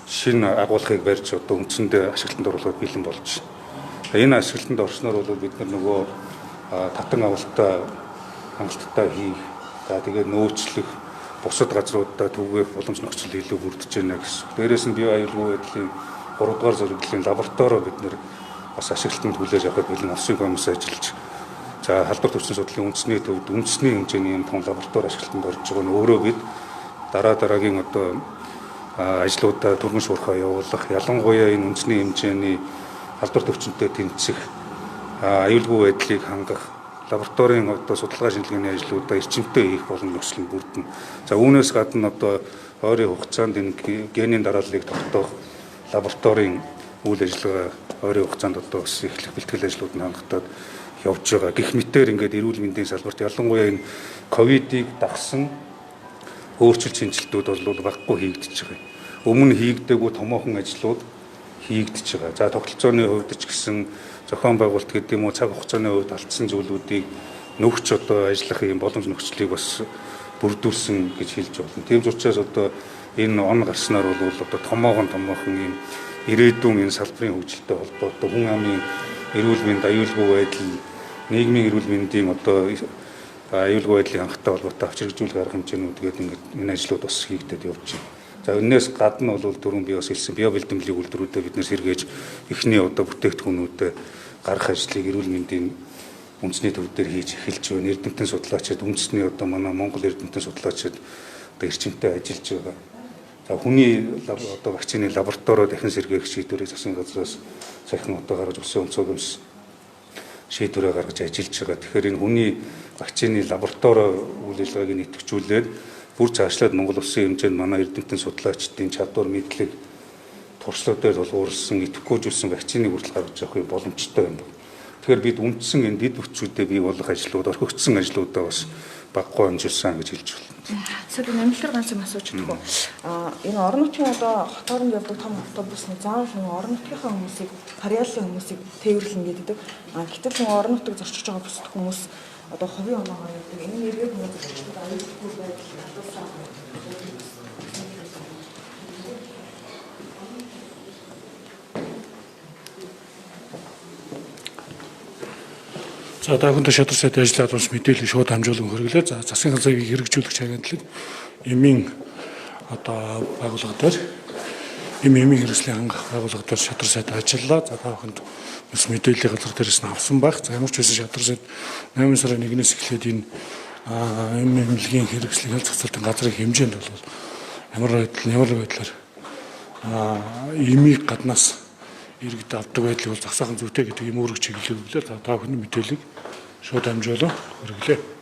шинэ агуулгыг барьж одоо үндсэндээ ашиглалтанд оруулахад бэлэн болж байна. Энэ ашиглалтанд орсноор бол бид нөгөө татан авалтаа хангалттай хийх, за тэгээд нөөцлөх, бусад газруудаа түгээх боломж нөхцөл илүү бүрдэж байна гэсэн. Дээрээс нь бие аюулгүй байдлын 3 дугаар зорилгын лабораторио бид нэр бас ашиглалтанд хүлээж авахд бэлэн олсон хүмүүс ажиллаж. За халдвар төвчин судлалын үндэсний төвд үндэсний хэмжээний юм том лаборатори ашиглалтанд орж байгаа нь өөрөө бид дараагийн одоо ажлуудаа түргэн шуурхаа явуулах, ялангуяа энэ үндэсний хэмжээний халдвар төвчөнтэй тэмцэх, аюулгүй байдлыг хангах, лабораторийн одоо судалгаа шинжилгээний ажлуудаа эрчимтэй хийх болон нөхцөл нь бүрдэнэ. За үүнээс гадна одоо ойрын хугацаанд энэ генийн дарааллыг тогтоох лабораторийн үйл ажиллагаа ойрын хугацаанд одоо бас эхлэх бэлтгэл ажлууд нь хангалтад явж байгаа. Гэх мэтээр ингээд эрүүл мэндийн салбарт ялангуяа энэ ковидыг дагсан өөрчлөлт шинжилтүүд бол баггүй хийгдэж байгаа. Өмнө хийгдээгүй томоохон ажлууд хийгдэж байгаа. За тогтолцооны хувьд ч гэсэн зохион байгуулалт гэдэг юм уу цаг хугацааны хувьд алдсан зүйлүүдийг нөгч одоо ажиллах юм боломж нөхцөлийг бас бүрдүүлсэн гэж хэлж байна. Тийм ч учраас одоо энэ он гарснаар бол одоо томоохон юм ирээдүйн энэ салбарын хөгжилтэй холбоотой хүн амын эрүүл мэнд, аюулгүй байдал, нийгмийн эрүүл мэндийн одоо аюулгүй байдлын хангалттай холбоотой авч хэрэгжүүлэх арга хэмжээнүүд гэдэг ингээд энэ ажлууд бас хийгдээд явж байна. За энэс гадна бол дөрвөн би бас хэлсэн био бэлтгэмжийн үйлдвэрүүдэд бид нэр сэргээж эхний одоо бүтээгдэхүүнүүдэд гарах ажлыг эрүүл мэндийн үндэсний төв дээр хийж эхэлж байна. Эрдэмтэн судлаачид үндэсний одоо манай Монгол эрдэмтэн судлаачид одоо эрчимтэй ажиллаж байгаа. За хүний одоо вакцины лабораторио дахин сэргээх шийдвэрийг засгийн газраас саяхан одоо гаргаж улсын онцгой юмс шийдвэрээ гаргаж ажиллаж байгаа. Тэгэхээр энэ хүний вакцины лабораторио үйл ажиллагааг нэвтгчүүлээд бүр цаашлаад Монгол улсын хэмжээнд манай эрдэмтэн судлаачдын чадвар мэдлэг туршлагуудаар тулгуурласан идэвхжүүлсэн вакцины хүртэл гаргаж явах боломжтой юм. Тэгэхээр бид үндсэн энэ дэд хүчүүдэд бий болох ажлууд, орхигдсон ажлуудаа бас баггүй амжилсан гэж хэлж байна. Сүүлийн нэмэлтээр ганц юм асууж чадах уу? Энэ орон нутгийн одоо хот хооронд явдаг том автобусны заавал орон нутгийнхаа хүмүүсийг, харьяаллын хүмүүсийг тээвэрлэн гэдэг. Гэтэл орон нутгийг зорчиж байгаа бусад хүмүүс одоо хувийн оноогоор явдаг. Энэ нэрээр хүмүүс зорчдог аюулгүй байдал хадгалсан. За дахинд шадар сайдын ажлаад бас мэдээлэл шууд хамжуулан хөргөлөө. За засгийн газрыг хэрэгжүүлэх чагандлаг эмийн одоо байгууллагуудаар эмийн хэрэгслийн хангах байгууллагуудаар шадар сайд ажиллаа. За дахинд бас мэдээллийн газар дээрээс нь авсан байх. За ямар ч байсан шадар сайд 8 сарын 1-ээс эхлээд энэ эмийн хэрэгслийн хялт цацалтын газрын хэмжээнд бол ямар байдлаар эмийг гаднаас иргэд авдаг байдлыг бол засаахан зүйтэй гэдэг юм өөрөг чиглэлээр та бүхэн мэдээллийг шууд хамжуулан хүргэлээ.